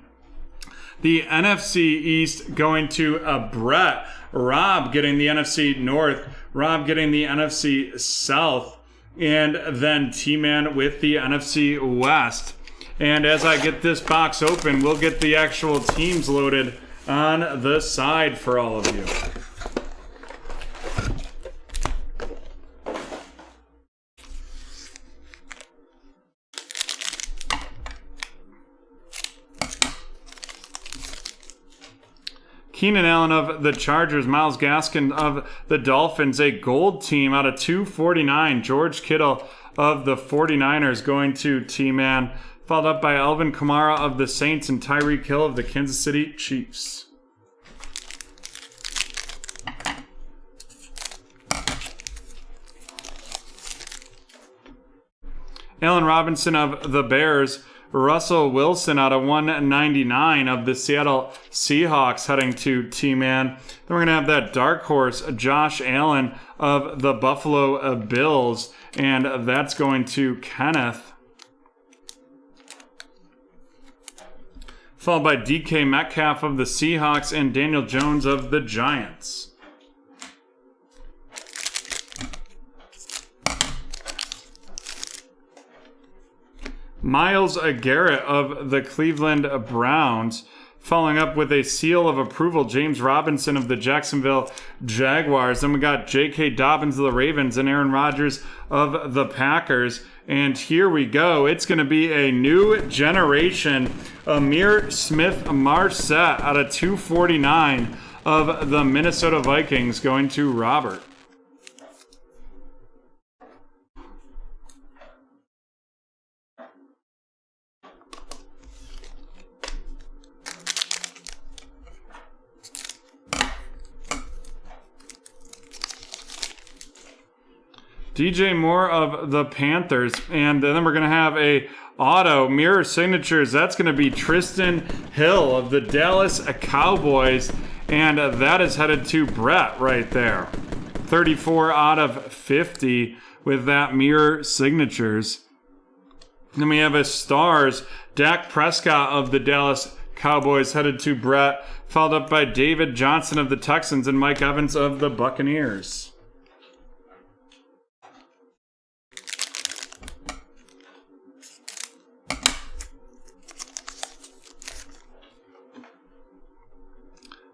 The NFC East going to Brett, Rob getting the NFC North, Rob getting the NFC South, and then T-Man with the NFC West. And as I get this box open, we'll get the actual teams loaded on the side for all of you. Keenan Allen of the Chargers, Myles Gaskin of the Dolphins, a gold team out of 249. George Kittle of the 49ers going to T-Man, followed up by Alvin Kamara of the Saints and Tyreek Hill of the Kansas City Chiefs. Allen Robinson of the Bears, Russell Wilson out of 199 of the Seattle Seahawks heading to T-Man. Then we're going to have that dark horse, Josh Allen of the Buffalo Bills, and that's going to Kenneth. Followed by DK Metcalf of the Seahawks and Daniel Jones of the Giants. Myles Garrett of the Cleveland Browns, following up with a seal of approval, James Robinson of the Jacksonville Jaguars. Then we got J.K. Dobbins of the Ravens and Aaron Rodgers of the Packers. And here we go. It's going to be a new generation, Amir Smith-Marset out of 249 of the Minnesota Vikings going to Robert. DJ Moore of the Panthers, and then we're going to have a auto mirror signatures. That's going to be Tristan Hill of the Dallas Cowboys, and that is headed to Brett right there. 34 out of 50 with that mirror signatures. Then we have a Stars, Dak Prescott of the Dallas Cowboys headed to Brett, followed up by David Johnson of the Texans and Mike Evans of the Buccaneers.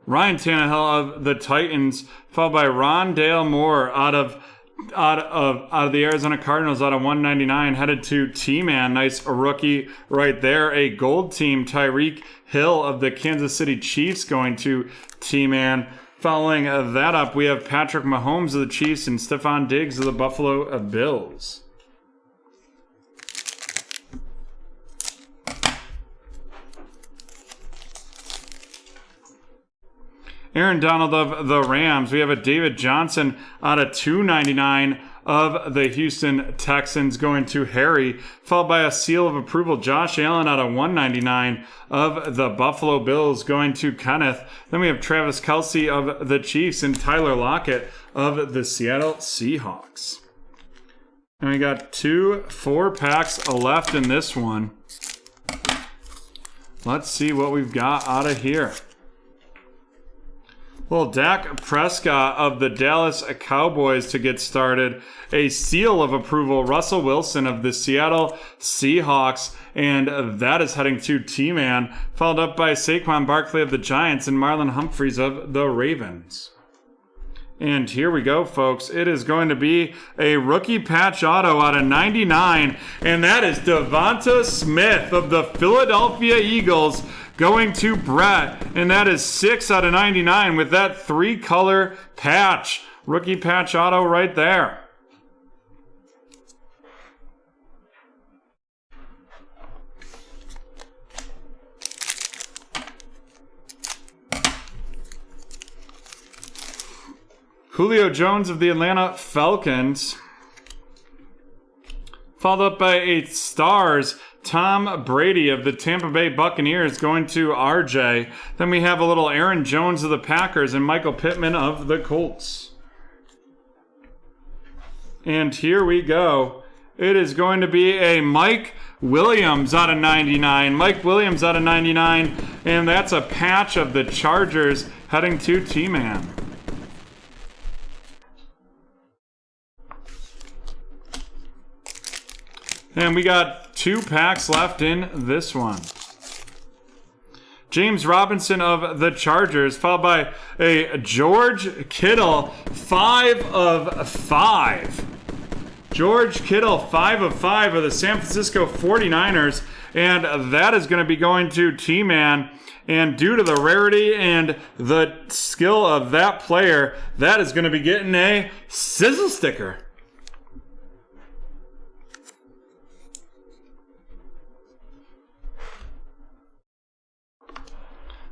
Ryan Tannehill of the Titans, followed by Rondale Moore out of the Arizona Cardinals out of 199, headed to T-Man. Nice rookie right there. A gold team, Tyreek Hill of the Kansas City Chiefs going to T-Man. Following that up, we have Patrick Mahomes of the Chiefs and Stephon Diggs of the Buffalo Bills. Aaron Donald of the Rams. We have a David Johnson out of 299 of the Houston Texans going to Harry, followed by a seal of approval, Josh Allen out of 199 of the Buffalo Bills going to Kenneth. Then we have Travis Kelce of the Chiefs and Tyler Lockett of the Seattle Seahawks. And we got 4 packs left in this one. Let's see what we've got out of here. Well, Dak Prescott of the Dallas Cowboys to get started. A seal of approval, Russell Wilson of the Seattle Seahawks, and that is heading to T-Man, followed up by Saquon Barkley of the Giants and Marlon Humphreys of the Ravens. And here we go, folks. It is going to be a rookie patch auto out of 99, and that is Devonta Smith of the Philadelphia Eagles going to Brett, and that is 6 out of 99 with that 3-color patch. Rookie patch auto right there. Julio Jones of the Atlanta Falcons, followed up by a Stars, Tom Brady of the Tampa Bay Buccaneers going to RJ. Then we have a little Aaron Jones of the Packers and Michael Pittman of the Colts. And here we go. It is going to be a Mike Williams out of 99. Mike Williams out of 99. And that's a patch of the Chargers heading to T-Man. And we got 2 packs left in this one. James Robinson of the Chargers, followed by a George Kittle, 5 of 5. George Kittle, 5 of 5 of the San Francisco 49ers. And that is going to be going to T-Man. And due to the rarity and the skill of that player, that is going to be getting a sizzle sticker.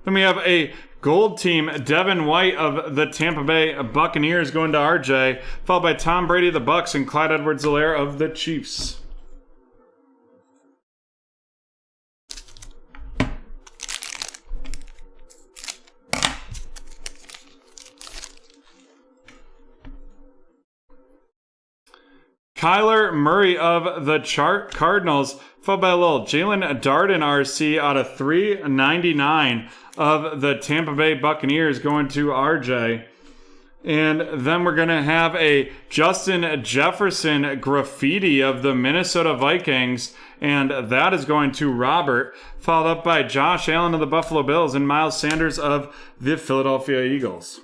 Then we have a gold team, Devin White of the Tampa Bay Buccaneers going to RJ, followed by Tom Brady of the Bucks and Clyde Edwards-Helaire of the Chiefs. Kyler Murray of the Cardinals, followed by a little Jalen Darden RC out of 399 of the Tampa Bay Buccaneers going to RJ. And then we're going to have a Justin Jefferson graffiti of the Minnesota Vikings, and that is going to Robert, followed up by Josh Allen of the Buffalo Bills and Miles Sanders of the Philadelphia Eagles.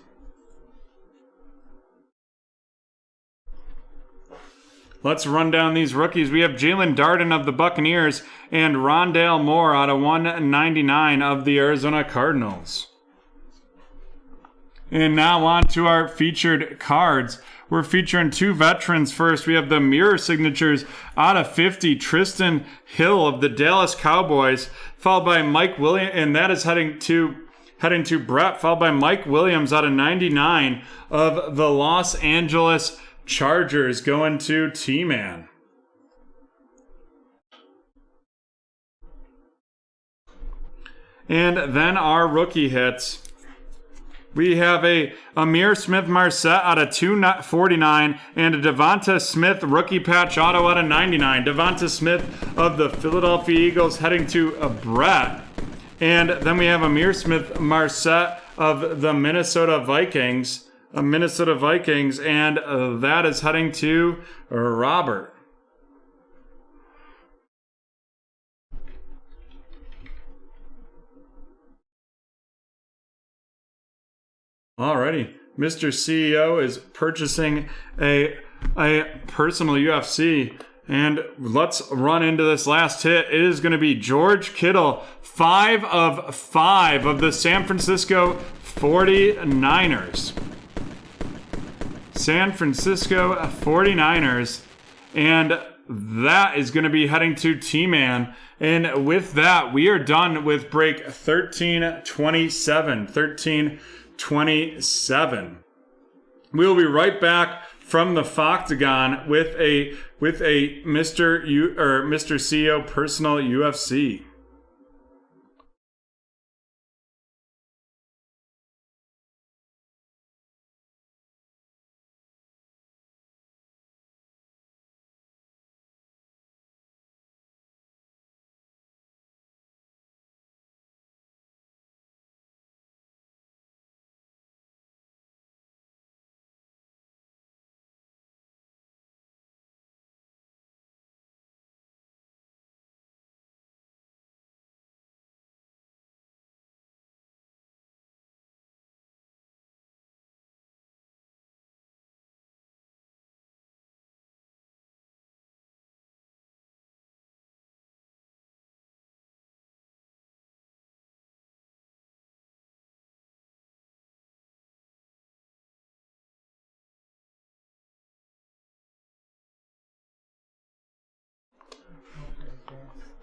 Let's run down these rookies. We have Jalen Darden of the Buccaneers and Rondale Moore out of 199 of the Arizona Cardinals. And now on to our featured cards. We're featuring two veterans first. We have the mirror signatures out of 50, Tristan Hill of the Dallas Cowboys, followed by Mike Williams, and that is heading to Brett, followed by Mike Williams out of 99 of the Los Angeles Chargers going to T-Man. And then our rookie hits. We have a Amir Smith-Marset out of 249 and a Devonta Smith rookie patch auto out of 99. Devonta Smith of the Philadelphia Eagles heading to Brett. And then we have Amir Smith-Marset of the Minnesota Vikings, and that is heading to Robert. Alrighty, Mr. CEO is purchasing a personal UFC, and let's run into this last hit. It is going to be George Kittle, 5 of 5 of the San Francisco 49ers. San Francisco 49ers, and that is going to be heading to T-Man. And with that, we are done with break 1327. We'll be right back from the Foctagon with a Mr. CEO personal UFC.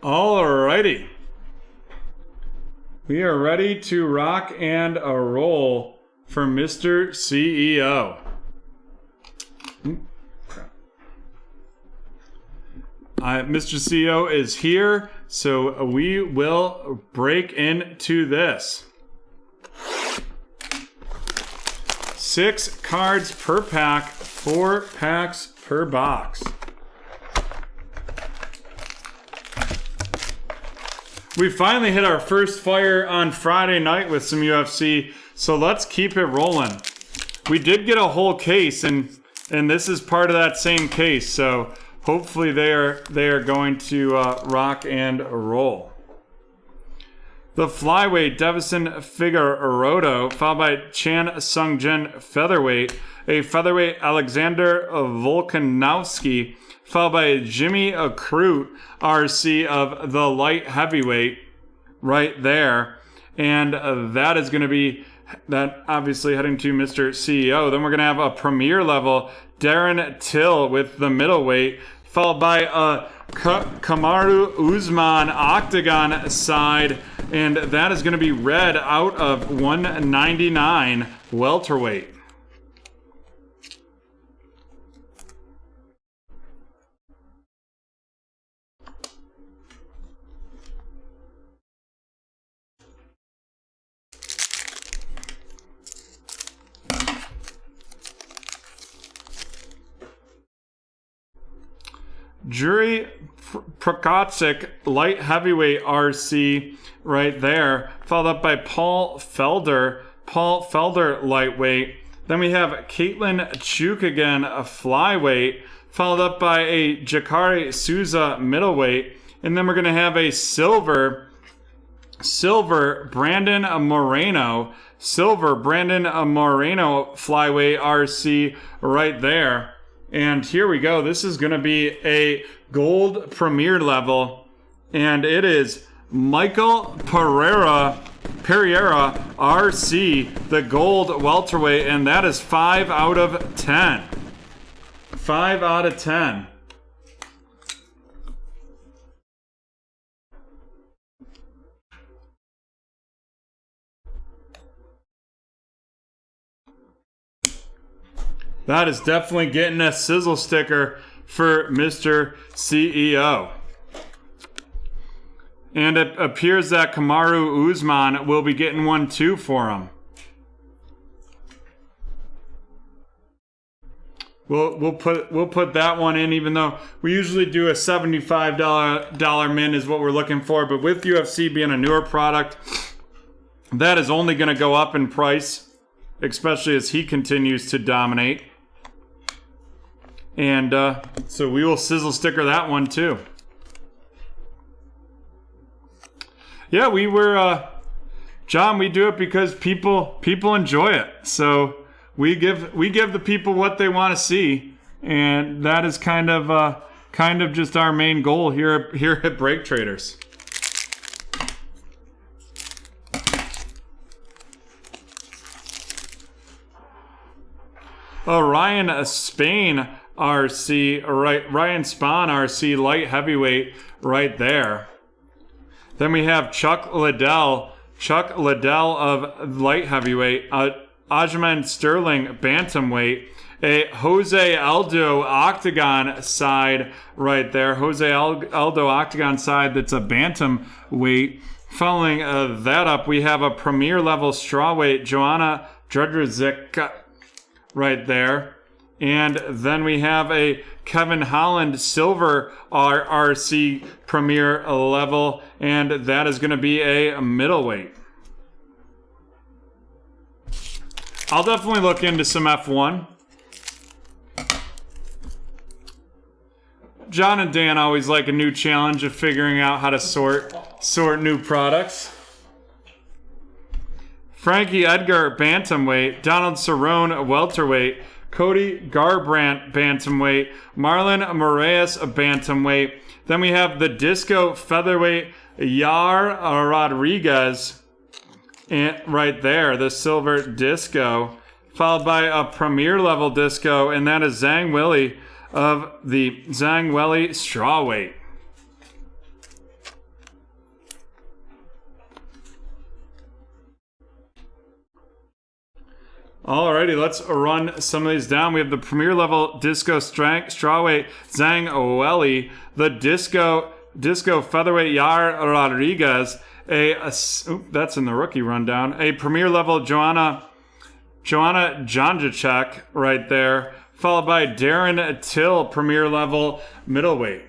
Alrighty. We are ready to rock and a roll for Mr. CEO. Mr. CEO is here, so we will break into this. 6 cards per pack, 4 packs per box. We finally hit our first fire on Friday night with some UFC, so let's keep it rolling. We did get a whole case, and this is part of that same case, so hopefully they are going to rock and roll. The flyweight Devison Figueiredo, followed by Chan Sung-Jin featherweight, a featherweight Alexander Volkanovski, followed by Jimmy Crute, RC of the light heavyweight, right there. And that is going to be that obviously heading to Mr. CEO. Then we're going to have a premier level Darren Till with the middleweight, followed by a Kamaru Usman octagon side, and that is going to be red out of 199 welterweight. Juri Prokotsik, light heavyweight RC right there, followed up by Paul Felder, lightweight. Then we have Caitlin Chuk again, a flyweight, followed up by a Jakari Souza middleweight. And then we're going to have a silver Brandon Moreno flyweight RC right there. And here we go. This is going to be a gold premier level. And it is Michael Pereira RC, the gold welterweight. And that is 5 out of 10. 5 out of 10. That is definitely getting a sizzle sticker for Mr. CEO. And it appears that Kamaru Usman will be getting one too for him. We'll put that one in, even though we usually do a $75 min is what we're looking for. But with UFC being a newer product, that is only going to go up in price, especially as he continues to dominate. And so we will sizzle sticker that one too. Yeah, we were, John, we do it because people enjoy it. So we give the people what they want to see, and that is kind of just our main goal here at BreakTraders. Oh, Ryan Spahn RC, right? Ryan Spahn RC, light heavyweight, right there. Then we have Chuck Liddell of light heavyweight, Aljamain Sterling bantamweight, a Jose Aldo octagon side right there. Jose Aldo octagon side that's a bantamweight. Following that up, we have a premier level strawweight, Joanna Jędrzejczyk right there. And then we have a Kevin Holland silver RC premier level, and that is going to be a middleweight. I'll definitely look into some F1. John and Dan always like a new challenge of figuring out how to sort new products. Frankie Edgar bantamweight, Donald Cerrone welterweight, Cody Garbrandt bantamweight, Marlon Moraes bantamweight. Then we have the disco featherweight Yair Rodriguez right there, the silver disco, followed by a premier level disco, and that is Zhang Weili of the Zhang Weili strawweight. Alrighty, let's run some of these down. We have the premier level disco strawweight Zhang Weili, the disco featherweight Yair Rodriguez, that's in the rookie rundown. A premier level Joanna Jędrzejczyk right there, followed by Darren Till, premier level middleweight.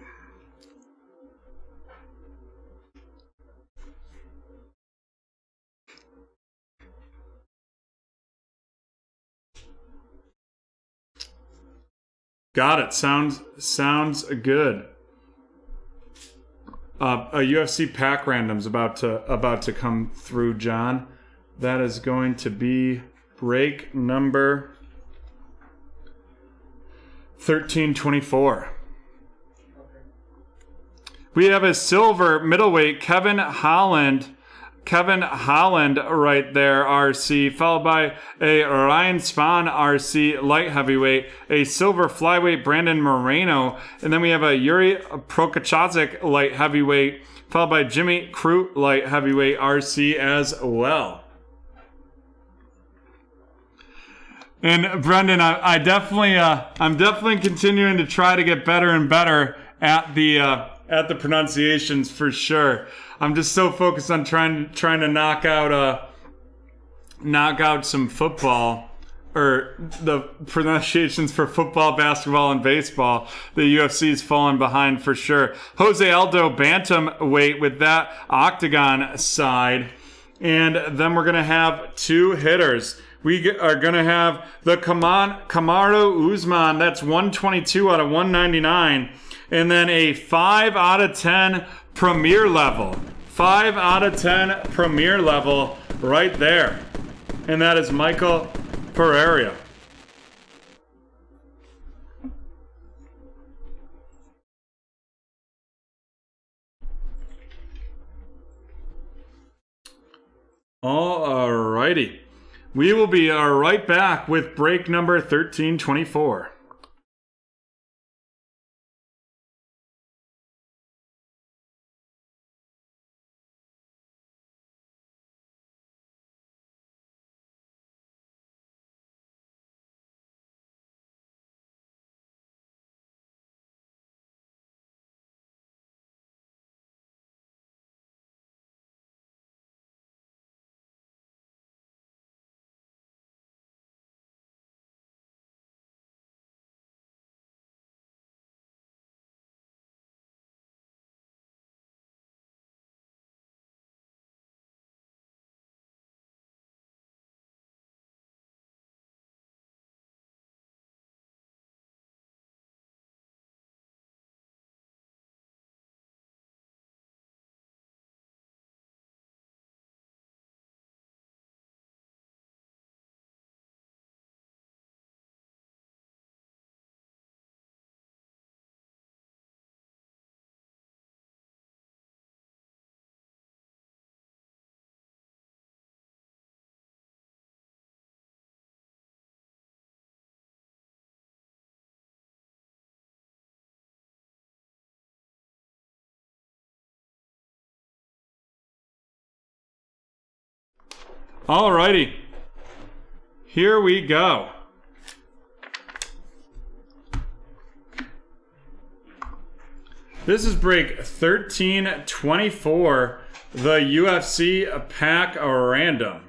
Got it. Sounds good. A UFC pack random's about to come through, John. That is going to be break number 1324. We have a silver middleweight Kevin Holland Kevin Holland right there, RC, followed by a Ryan Spahn, RC, light heavyweight, a silver flyweight, Brandon Moreno, and then we have a Yuri Prokachazik, light heavyweight, followed by Jimmy Crute, light heavyweight, RC as well. And Brendan, I'm definitely continuing to try to get better and better at the pronunciations for sure. I'm just so focused on trying to knock out some football, or the pronunciations for football, basketball, and baseball. The UFC's fallen behind for sure. Jose Aldo bantamweight with that octagon side, and then we're gonna have 2 hitters. We are going to have the Kamaru Usman. That's 122 out of 199. And then a 5 out of 10 premier level. 5 out of 10 premier level right there. And that is Michael Pereira. Alrighty. We will be right back with break number 1324. Alrighty, here we go. This is break 1324, the UFC pack random.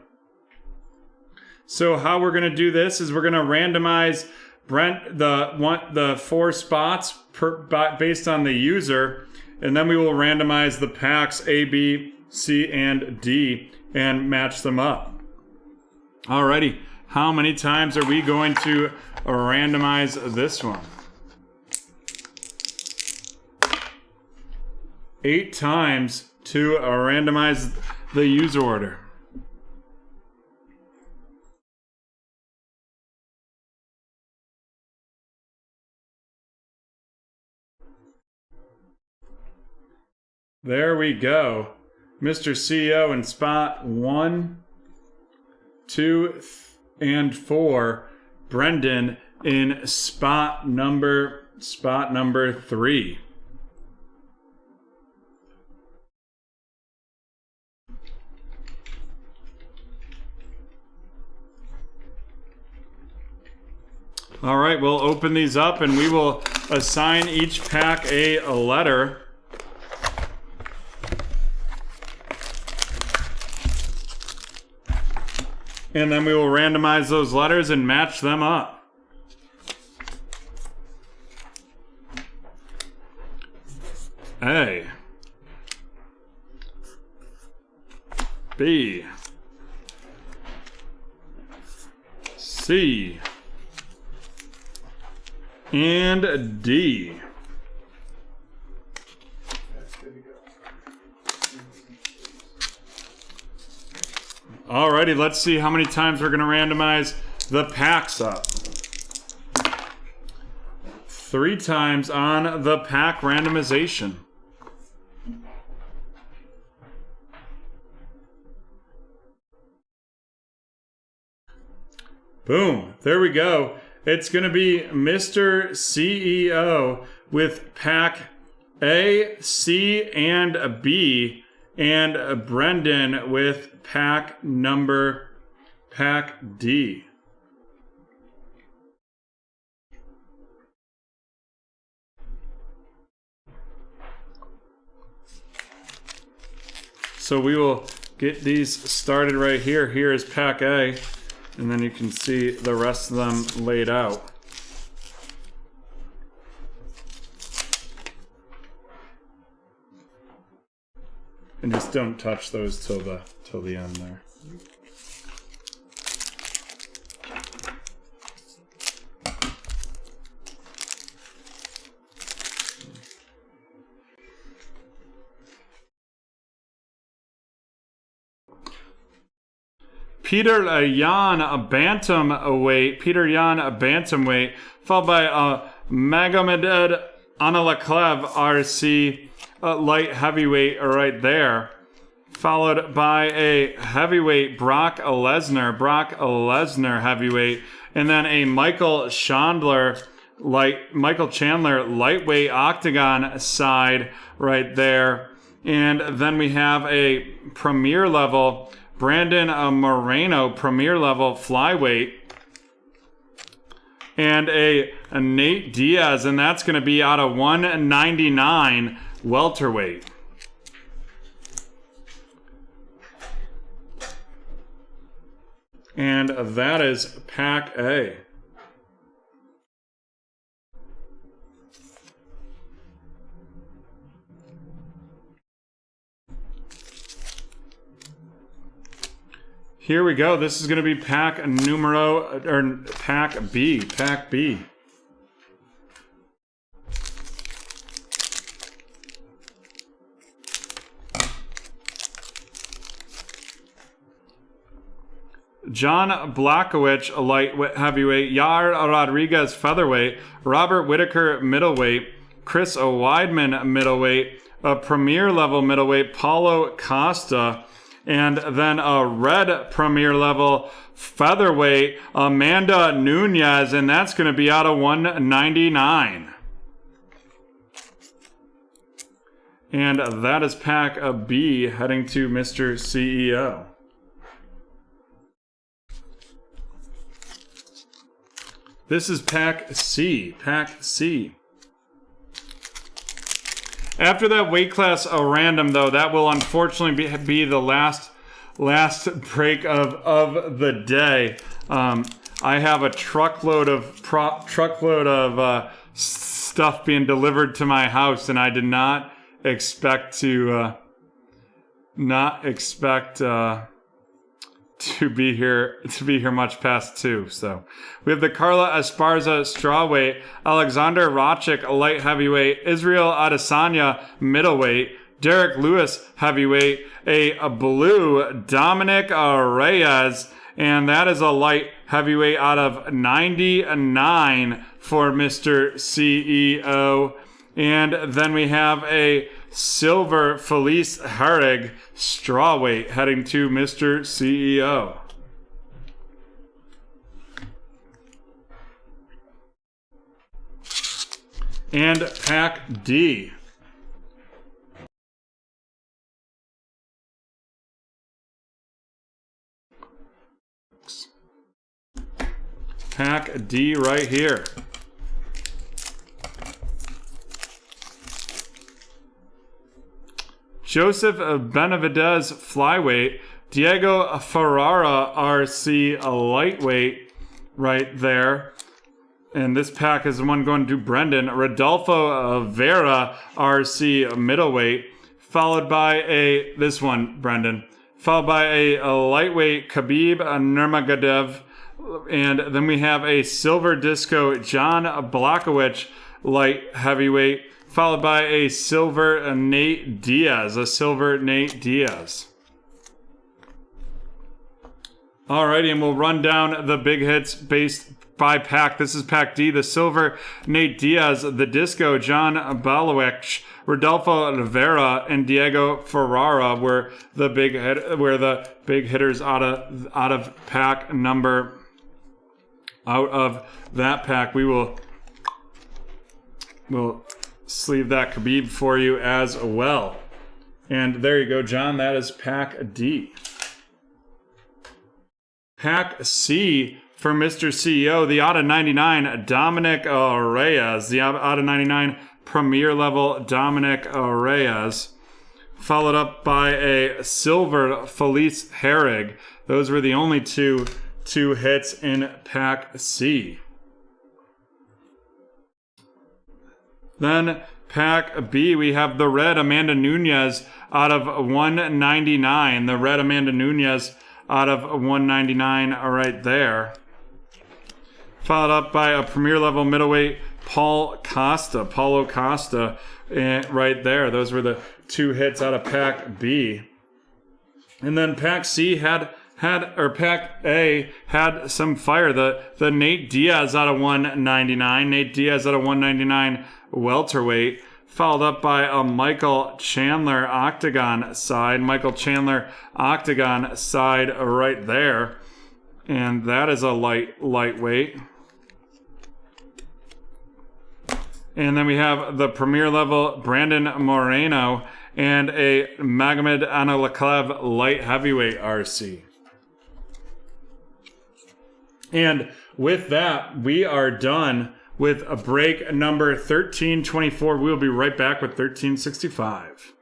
So how we're going to do this is we're going to randomize the 4 spots based on the user, and then we will randomize the packs A, B, C, and D and match them up. Alrighty, how many times are we going to randomize this one? 8 times to randomize the user order. There we go. Mr. CEO in spot 1, 2, and 4. Brendan in spot number 3. All right, we'll open these up and we will assign each pack a letter. And then we will randomize those letters and match them up. A, B, C, and D. Alrighty, let's see how many times we're going to randomize the packs up. 3 times on the pack randomization. Boom. There we go. It's going to be Mr. CEO with pack A, C, and B, and Brendan with pack D. So we will get these started right here. Here is pack A, and then you can see the rest of them laid out. And just don't touch those till the end there. Peter Yan, a bantamweight. Peter Yan, a bantamweight, followed by Magomed Analaklev, RC, light heavyweight right there. Followed by a heavyweight, Brock Lesnar heavyweight, and then a Michael Chandler, lightweight octagon side right there. And then we have a premier level, Brandon Moreno, premier level flyweight, and a Nate Diaz, and that's going to be out of 199 welterweight. And that is pack A. Here we go. This is going to be pack B. Pack B. John Blachowicz, light heavyweight. Yair Rodriguez, featherweight. Robert Whitaker, middleweight. Chris Weidman, middleweight. A premier level middleweight, Paulo Costa. And then a red premier level featherweight, Amanda Nunez, and that's going to be out of 199. And that is pack B heading to Mr. CEO. This is pack C. Pack C. After that weight class random, though, that will unfortunately be the last break of the day. I have a truckload of stuff being delivered to my house, and I did not expect to be here much past 2. So we have the Carla Esparza strawweight, Alexander Rachik light heavyweight, Israel Adesanya middleweight, Derek Lewis heavyweight, a blue Dominic Reyes, and that is a light heavyweight out of 99 for Mr. CEO. And then we have a silver Felice Herrig strawweight heading to Mr. CEO. And pack D. Pack D right here. Joseph Benavidez flyweight, Diego Ferrara RC a lightweight right there. And this pack is the one going to Brendan. Rodolfo Vera RC middleweight, followed by this one, Brendan. Followed by a lightweight Khabib Nurmagomedov. And then we have a silver disco John Blachowicz light heavyweight, followed by a silver Nate Diaz. Alrighty, and we'll run down the big hits based by pack. This is pack D. The silver Nate Diaz, the disco John Blachowicz, Rodolfo Oliveira, and Diego Ferrara were the big hitters out of pack number out of that pack. We'll sleeve that Khabib for you as well. And there you go, John. That is pack D. Pack C for Mr. CEO, the out of 99 Dominic Reyes, the out of 99 Premier level Dominic Reyes, followed up by a silver Felice Herrig. Those were the only two hits in pack C. Then pack B, we have the red Amanda Nunes out of 199. The red Amanda Nunes out of 199 right there. Followed up by a Premier level middleweight Paulo Costa right there. Those were the two hits out of pack B. And then pack C pack A had some fire. The Nate Diaz out of 199. Nate Diaz out of 199 welterweight. Followed up by a Michael Chandler Octagon side. Michael Chandler Octagon side right there. And that is a lightweight. And then we have the Premier level Brandon Moreno and a Magomed Ankalaev light heavyweight RC. And with that, we are done with a break number 1324. We'll be right back with 1365.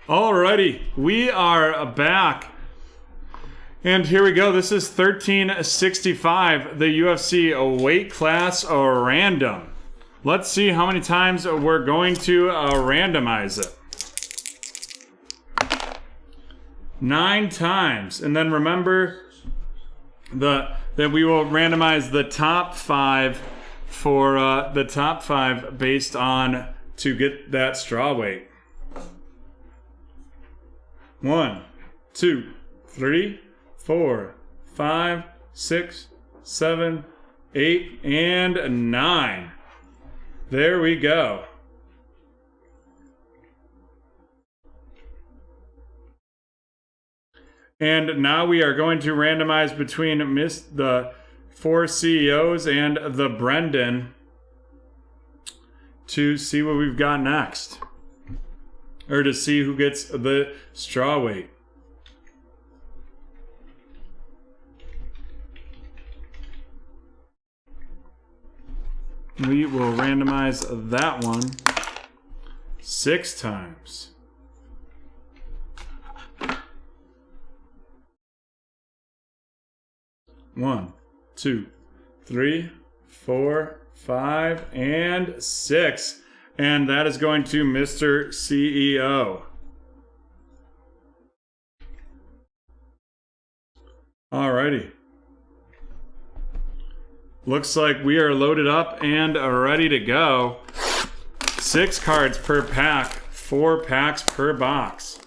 Alrighty, we are back. And here we go. This is 1365, the UFC weight class random. Let's see how many times we're going to randomize it. 9 times. And then remember that we will randomize the top 5 for the top 5 based on to get that straw weight. 1, 2, 3, 4, 5, 6, 7, 8, and 9. There we go. And now we are going to randomize between the 4 CEOs and the Brendan to see what we've got next. Or to see who gets the straw weight. We will randomize that one 6 times. 1, 2, 3, 4, 5, and 6. And that is going to Mr. CEO. Alrighty. Looks like we are loaded up and ready to go. 6 cards per pack, 4 packs per box.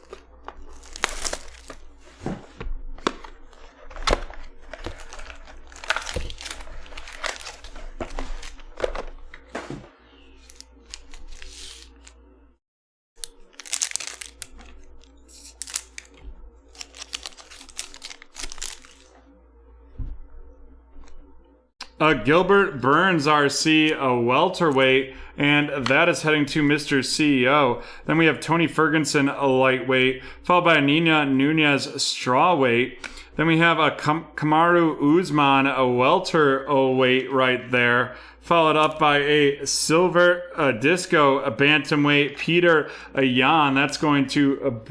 Gilbert Burns RC, a welterweight, and that is heading to Mr. CEO. Then we have Tony Ferguson, a lightweight, followed by Nina Nunez, strawweight. Then we have a Kamaru Usman, a welterweight right there, followed up by a silver disco, a bantamweight, Peter Yan. That's going to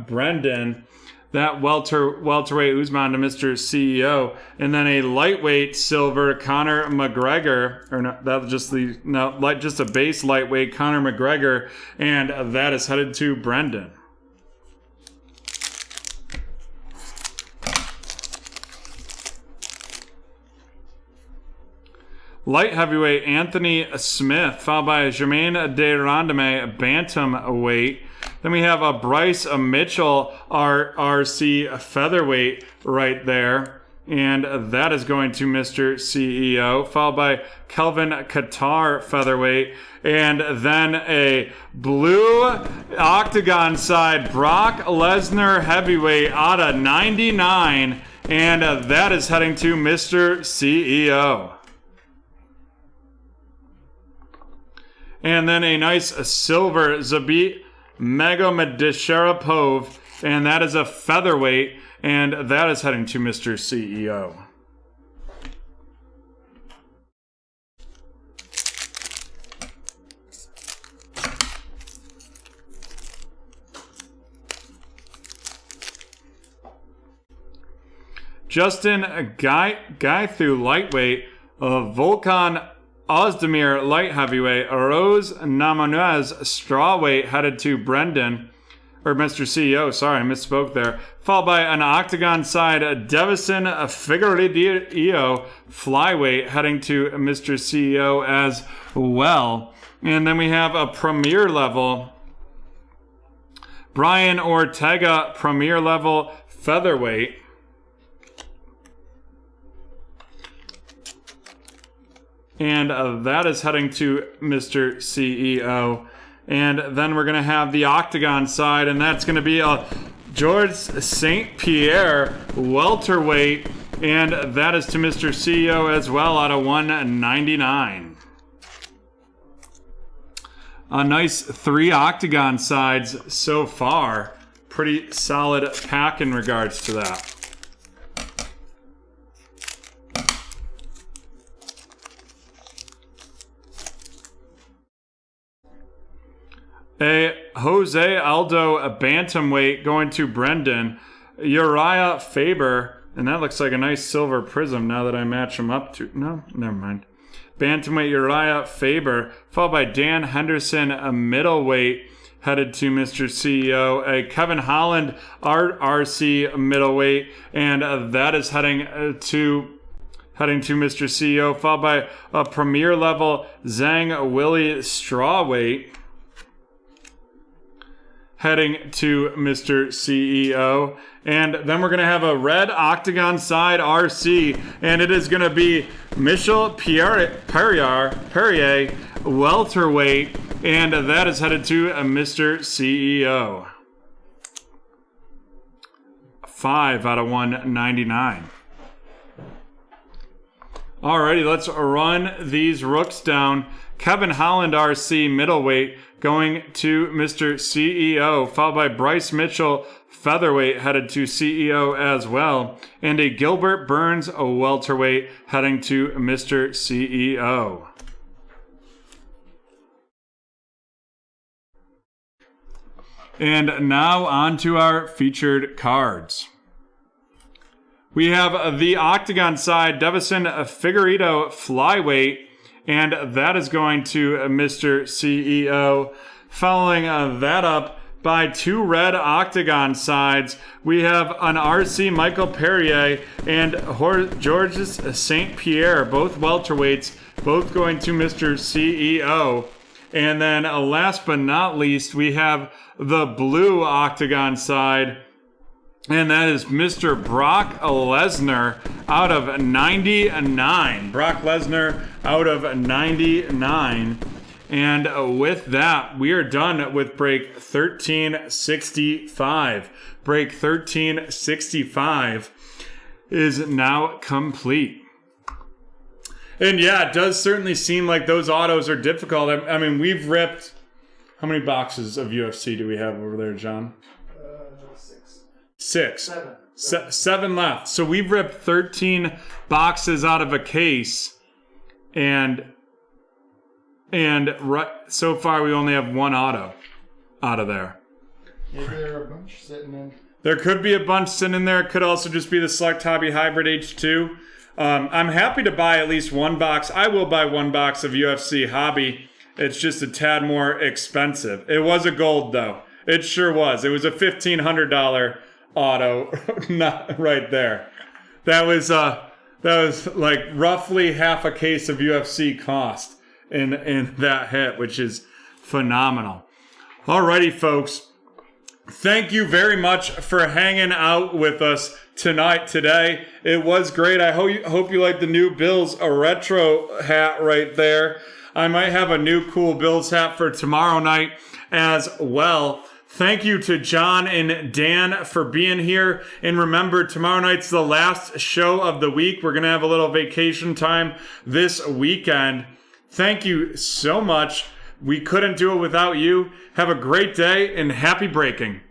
Brendan. That welterweight Usman to Mr. CEO, and then a lightweight silver Conor McGregor, or not, that was just a base lightweight Conor McGregor, and that is headed to Brendan. Light heavyweight Anthony Smith, followed by Jermaine de Rondame, bantamweight. Then we have a Bryce Mitchell, RC featherweight right there. And that is going to Mr. CEO, followed by Kelvin Qatar featherweight. And then a blue octagon side Brock Lesnar heavyweight out of 99. And that is heading to Mr. CEO. And then a nice silver Zabit Magomedasharapov, and that is a featherweight, and that is heading to Mr. CEO. Justin Gaithu, lightweight, Volkan Ozdemir, light heavyweight, Rose Namajunas, strawweight, headed to Brendan, or Mr. CEO, sorry, I misspoke there. Followed by an octagon side, Devison Figueiredo, flyweight, heading to Mr. CEO as well. And then we have a premier level, Brian Ortega, premier level, featherweight. And that is heading to Mr. CEO. And then we're going to have the octagon side, and that's going to be a George St. Pierre welterweight, and that is to Mr. CEO as well out of 199. A nice 3 octagon sides so far. Pretty solid pack in regards to that. A Jose Aldo, a bantamweight, going to Brendan. Uriah Faber, and that looks like a nice silver prism now that I match them up to. No, never mind. Bantamweight Uriah Faber, followed by Dan Henderson, a middleweight, headed to Mr. CEO. A Kevin Holland, RC middleweight, and that is heading to Mr. CEO, followed by a premier level Zhang Willie strawweight, heading to Mr. CEO. And then we're going to have a red octagon side RC, and it is going to be Michel Perrier, welterweight, and that is headed to Mr. CEO. 5 out of 199. Alrighty, let's run these rooks down. Kevin Holland RC middleweight going to Mr. CEO, followed by Bryce Mitchell featherweight, headed to CEO as well, and a Gilbert Burns, a welterweight, heading to Mr. CEO. And now on to our featured cards. We have the octagon side, Devison Figueiredo flyweight, and that is going to Mr. CEO. Following that up by 2 red octagon sides, we have an RC Michael Perrier and Georges St. Pierre, both welterweights, both going to Mr. CEO. And then last but not least, we have the blue octagon side, and that is Mr. Brock Lesnar out of 99. Brock Lesnar out of 99. And with that, we are done with break 1365. Break 1365 is now complete. And yeah, it does certainly seem like those autos are difficult. I mean, we've ripped... How many boxes of UFC do we have over there, John? 6. 7 left. So we've ripped 13 boxes out of a case, and so far we only have one auto out of there.
Maybe there are a bunch sitting in.
There could be a bunch sitting in there. It could also just be the Select Hobby Hybrid H2. I'm happy to buy at least one box. I will buy one box of UFC Hobby. It's just a tad more expensive. It was a gold, though. It sure was. It was a $1,500 auto. Not right there. That was like roughly half a case of UFC cost in that hit, which is phenomenal. Alrighty, folks. Thank you very much for hanging out with us today. It was great. I hope you like the new Bills retro hat right there. I might have a new cool Bills hat for tomorrow night as well. Thank you to John and Dan for being here. And remember, tomorrow night's the last show of the week. We're going to have a little vacation time this weekend. Thank you so much. We couldn't do it without you. Have a great day and happy breaking.